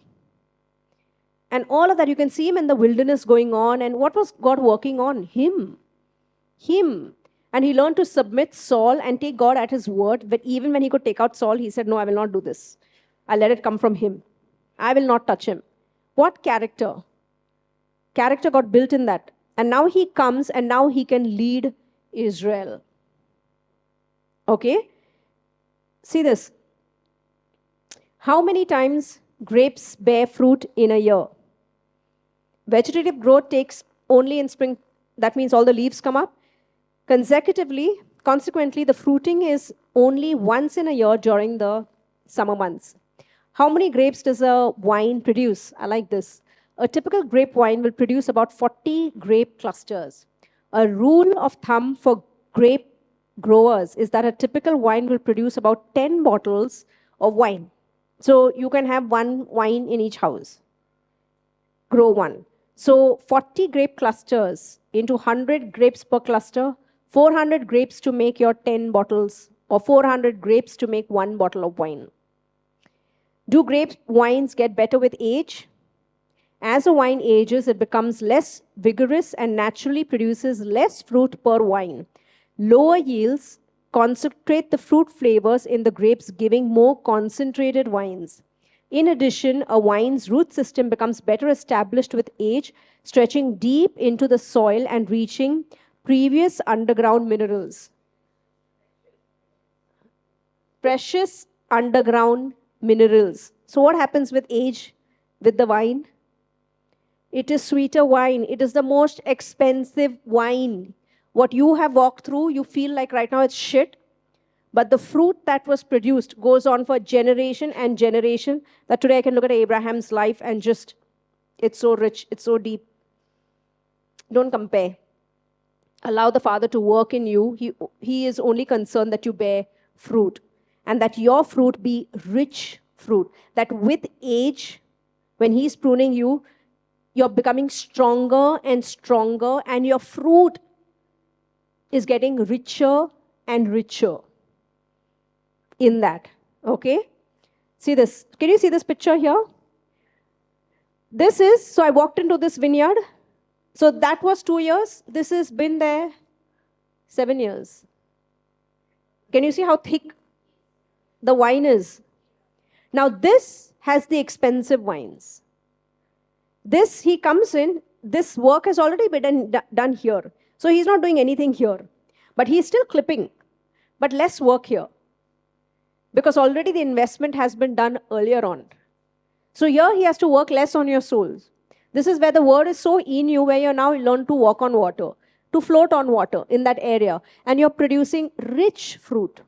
And all of that, you can see him in the wilderness going on. And what was God working on? Him. And he learned to submit Saul and take God at his word. But even when he could take out Saul, he said, no, I will not do this. I'll let it come from him. I will not touch him. What character? Character got built in that. And now he comes and now he can lead Israel. Okay? See this. How many times grapes bear fruit in a year? Vegetative growth takes only in spring. That means all the leaves come up. Consequently, the fruiting is only once in a year during the summer months. How many grapes does a vine produce? I like this. A typical grape vine will produce about 40 grape clusters. A rule of thumb for grape growers is that a typical vine will produce about 10 bottles of wine. So you can have one vine in each house. Grow one. So 40 grape clusters into 100 grapes per cluster, 400 grapes to make your 10 bottles, or 400 grapes to make 1 bottle of wine. Do grape wines get better with age? As a wine ages, it becomes less vigorous and naturally produces less fruit per wine. Lower yields concentrate the fruit flavors in the grapes, giving more concentrated wines. In addition, a wine's root system becomes better established with age, stretching deep into the soil and reaching previous underground minerals. Precious underground minerals. So what happens with age with the wine? It is sweeter wine. It is the most expensive wine. What you have walked through, you feel like right now it's shit. But the fruit that was produced goes on for generation and generation. That today I can look at Abraham's life and just, it's so rich, it's so deep. Don't compare. Allow the Father to work in you. He is only concerned that you bear fruit and that your fruit be rich fruit. That with age, when He's pruning you, you're becoming stronger and stronger and your fruit is getting richer and richer in that. Okay? See this. Can you see this picture here? This is, so I walked into this vineyard. So that was 2 years. This has been there 7 years. Can you see how thick the wine is? Now this has the expensive wines. This, he comes in, this work has already been done here. So he's not doing anything here. But he's still clipping, but less work here. Because already the investment has been done earlier on. So here he has to work less on your souls. This is where the word is so in you, where you now learn to walk on water, to float on water in that area. And you're producing rich fruit,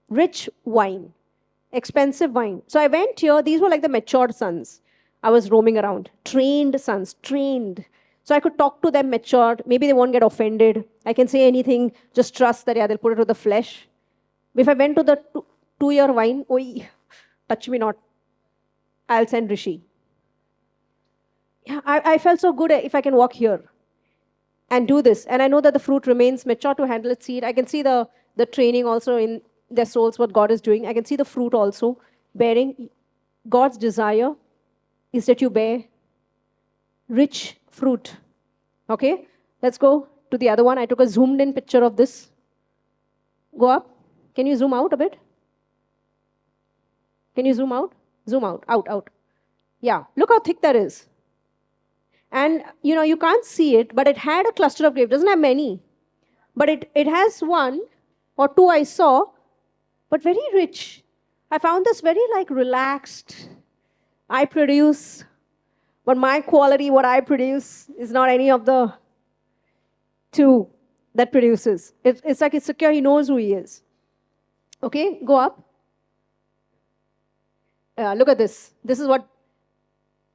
rich wine, expensive wine. So I went here, these were like the matured sons. I was roaming around, trained sons, trained. So I could talk to them matured. Maybe they won't get offended. I can say anything, just trust that, yeah, they'll put it to the flesh. If I went to the 2-year wine, oi, touch me not. I'll send Rishi. Yeah, I felt so good if I can walk here and do this. And I know that the fruit remains mature to handle its seed. I can see the training also in their souls, what God is doing. I can see the fruit also bearing. God's desire is that you bear rich fruit. Okay? Let's go to the other one. I took a zoomed in picture of this. Go up. Can you zoom out a bit? Can you zoom out? Zoom out. Out. Yeah. Look how thick that is. And, you can't see it, but it had a cluster of grapes. It doesn't have many. But it has 1 or 2 I saw, but very rich. I found this very relaxed. I produce, but my quality, what I produce, is not any of the 2 that produces. It's like it's secure. He knows who he is. Okay, go up. Look at this. This is what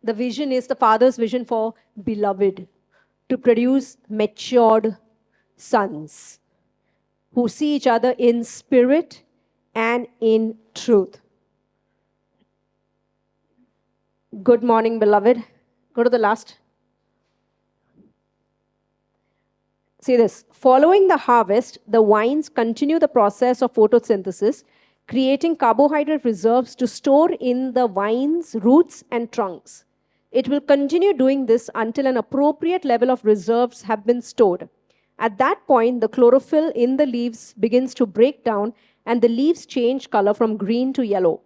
the vision is, the Father's vision for beloved, to produce matured sons who see each other in spirit and in truth. Good morning, beloved. Go to the last. See this. Following the harvest, the vines continue the process of photosynthesis, creating carbohydrate reserves to store in the vine's roots and trunks. It will continue doing this until an appropriate level of reserves have been stored. At that point, the chlorophyll in the leaves begins to break down and the leaves change color from green to yellow.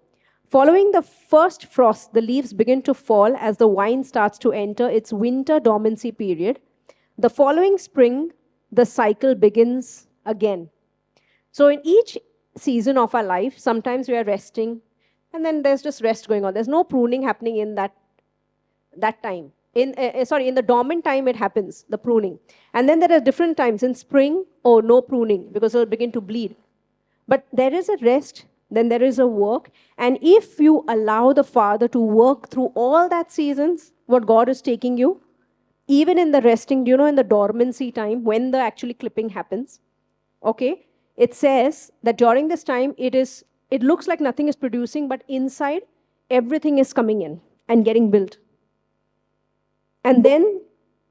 Following the first frost, the leaves begin to fall as the vine starts to enter its winter dormancy period. The following spring, the cycle begins again. So in each season of our life, sometimes we are resting, and then there's just rest going on. There's no pruning happening in that time. In the dormant time, it happens, the pruning. And then there are different times. In spring, no pruning, because it'll begin to bleed. But there is a rest, then there is a work. And if you allow the Father to work through all that seasons, what God is taking you, even in the resting, in the dormancy time, when the actually clipping happens, okay, it says that during this time, it looks like nothing is producing, but inside, everything is coming in and getting built. And then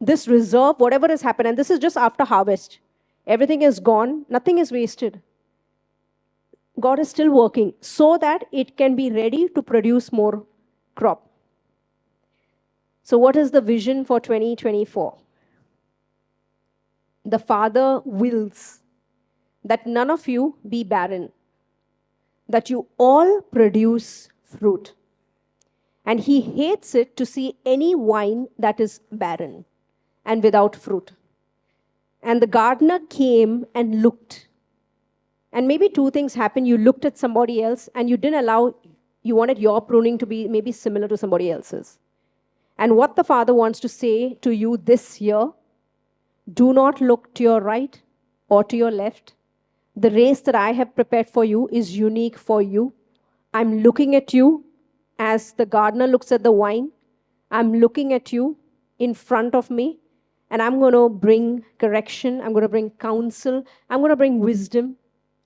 this reserve, whatever has happened, and this is just after harvest, everything is gone, nothing is wasted. God is still working so that it can be ready to produce more crop. So what is the vision for 2024? The Father wills that none of you be barren, that you all produce fruit. And He hates it to see any vine that is barren and without fruit. And the gardener came and looked. And maybe 2 things happened. You looked at somebody else and you didn't allow, you wanted your pruning to be maybe similar to somebody else's. And what the Father wants to say to you this year, do not look to your right or to your left. The race that I have prepared for you is unique for you. I'm looking at you as the gardener looks at the vine. I'm looking at you in front of me, and I'm going to bring correction. I'm going to bring counsel. I'm going to bring wisdom.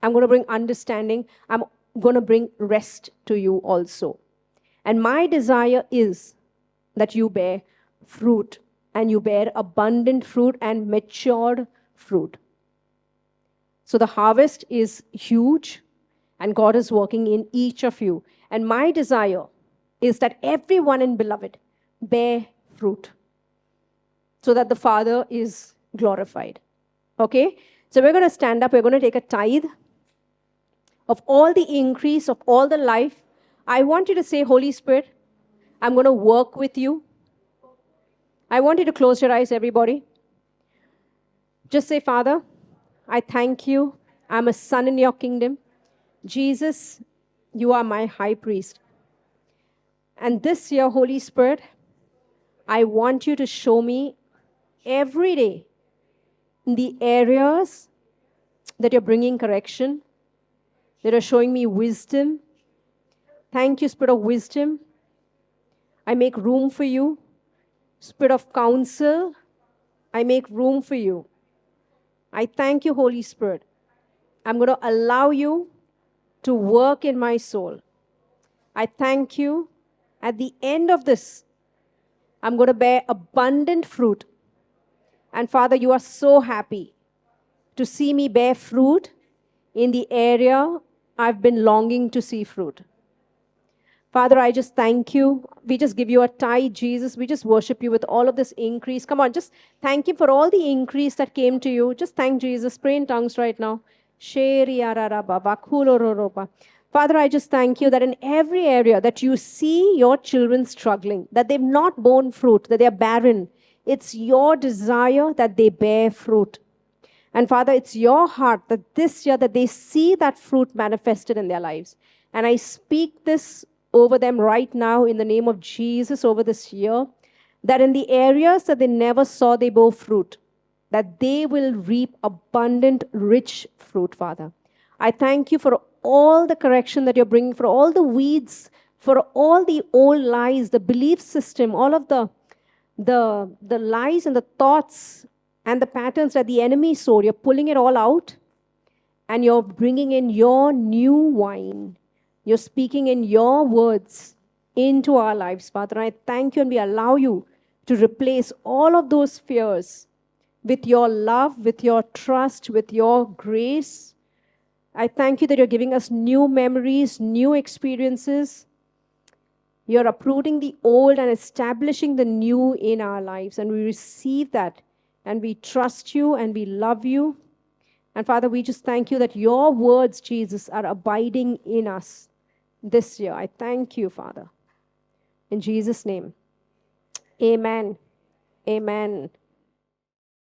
I'm going to bring understanding. I'm going to bring rest to you also. And my desire is that you bear fruit, and you bear abundant fruit and matured fruit. So the harvest is huge, and God is working in each of you. And my desire is that everyone in beloved bear fruit so that the Father is glorified. Okay? So we're going to stand up. We're going to take a tithe of all the increase of all the life. I want you to say, Holy Spirit, I'm going to work with you. I want you to close your eyes, everybody. Just say, Father, I thank you. I'm a son in your kingdom. Jesus, you are my high priest. And this year, Holy Spirit, I want you to show me every day in the areas that you're bringing correction, that are showing me wisdom. Thank you, Spirit of wisdom. I make room for you. Spirit of counsel, I make room for you. I thank you, Holy Spirit. I'm going to allow you to work in my soul. I thank you. At the end of this, I'm going to bear abundant fruit. And Father, you are so happy to see me bear fruit in the area I've been longing to see fruit. Father, I just thank you. We just give you a tithe, Jesus. We just worship you with all of this increase. Come on, just thank him for all the increase that came to you. Just thank Jesus. Pray in tongues right now. Father, I just thank you that in every area that you see your children struggling, that they've not borne fruit, that they're barren, it's your desire that they bear fruit. And Father, it's your heart that this year that they see that fruit manifested in their lives. And I speak this over them right now in the name of Jesus over this year, that in the areas that they never saw they bore fruit, that they will reap abundant, rich fruit, Father. I thank you for all the correction that you're bringing, for all the weeds, for all the old lies, the belief system, all of the lies and the thoughts and the patterns that the enemy sowed. You're pulling it all out, and you're bringing in your new wine. You're speaking in your words into our lives, Father. And I thank you, and we allow you to replace all of those fears with your love, with your trust, with your grace. I thank you that you're giving us new memories, new experiences. You're uprooting the old and establishing the new in our lives. And we receive that, and we trust you, and we love you. And Father, we just thank you that your words, Jesus, are abiding in us this year. I thank you, Father. In Jesus' name, amen. Amen.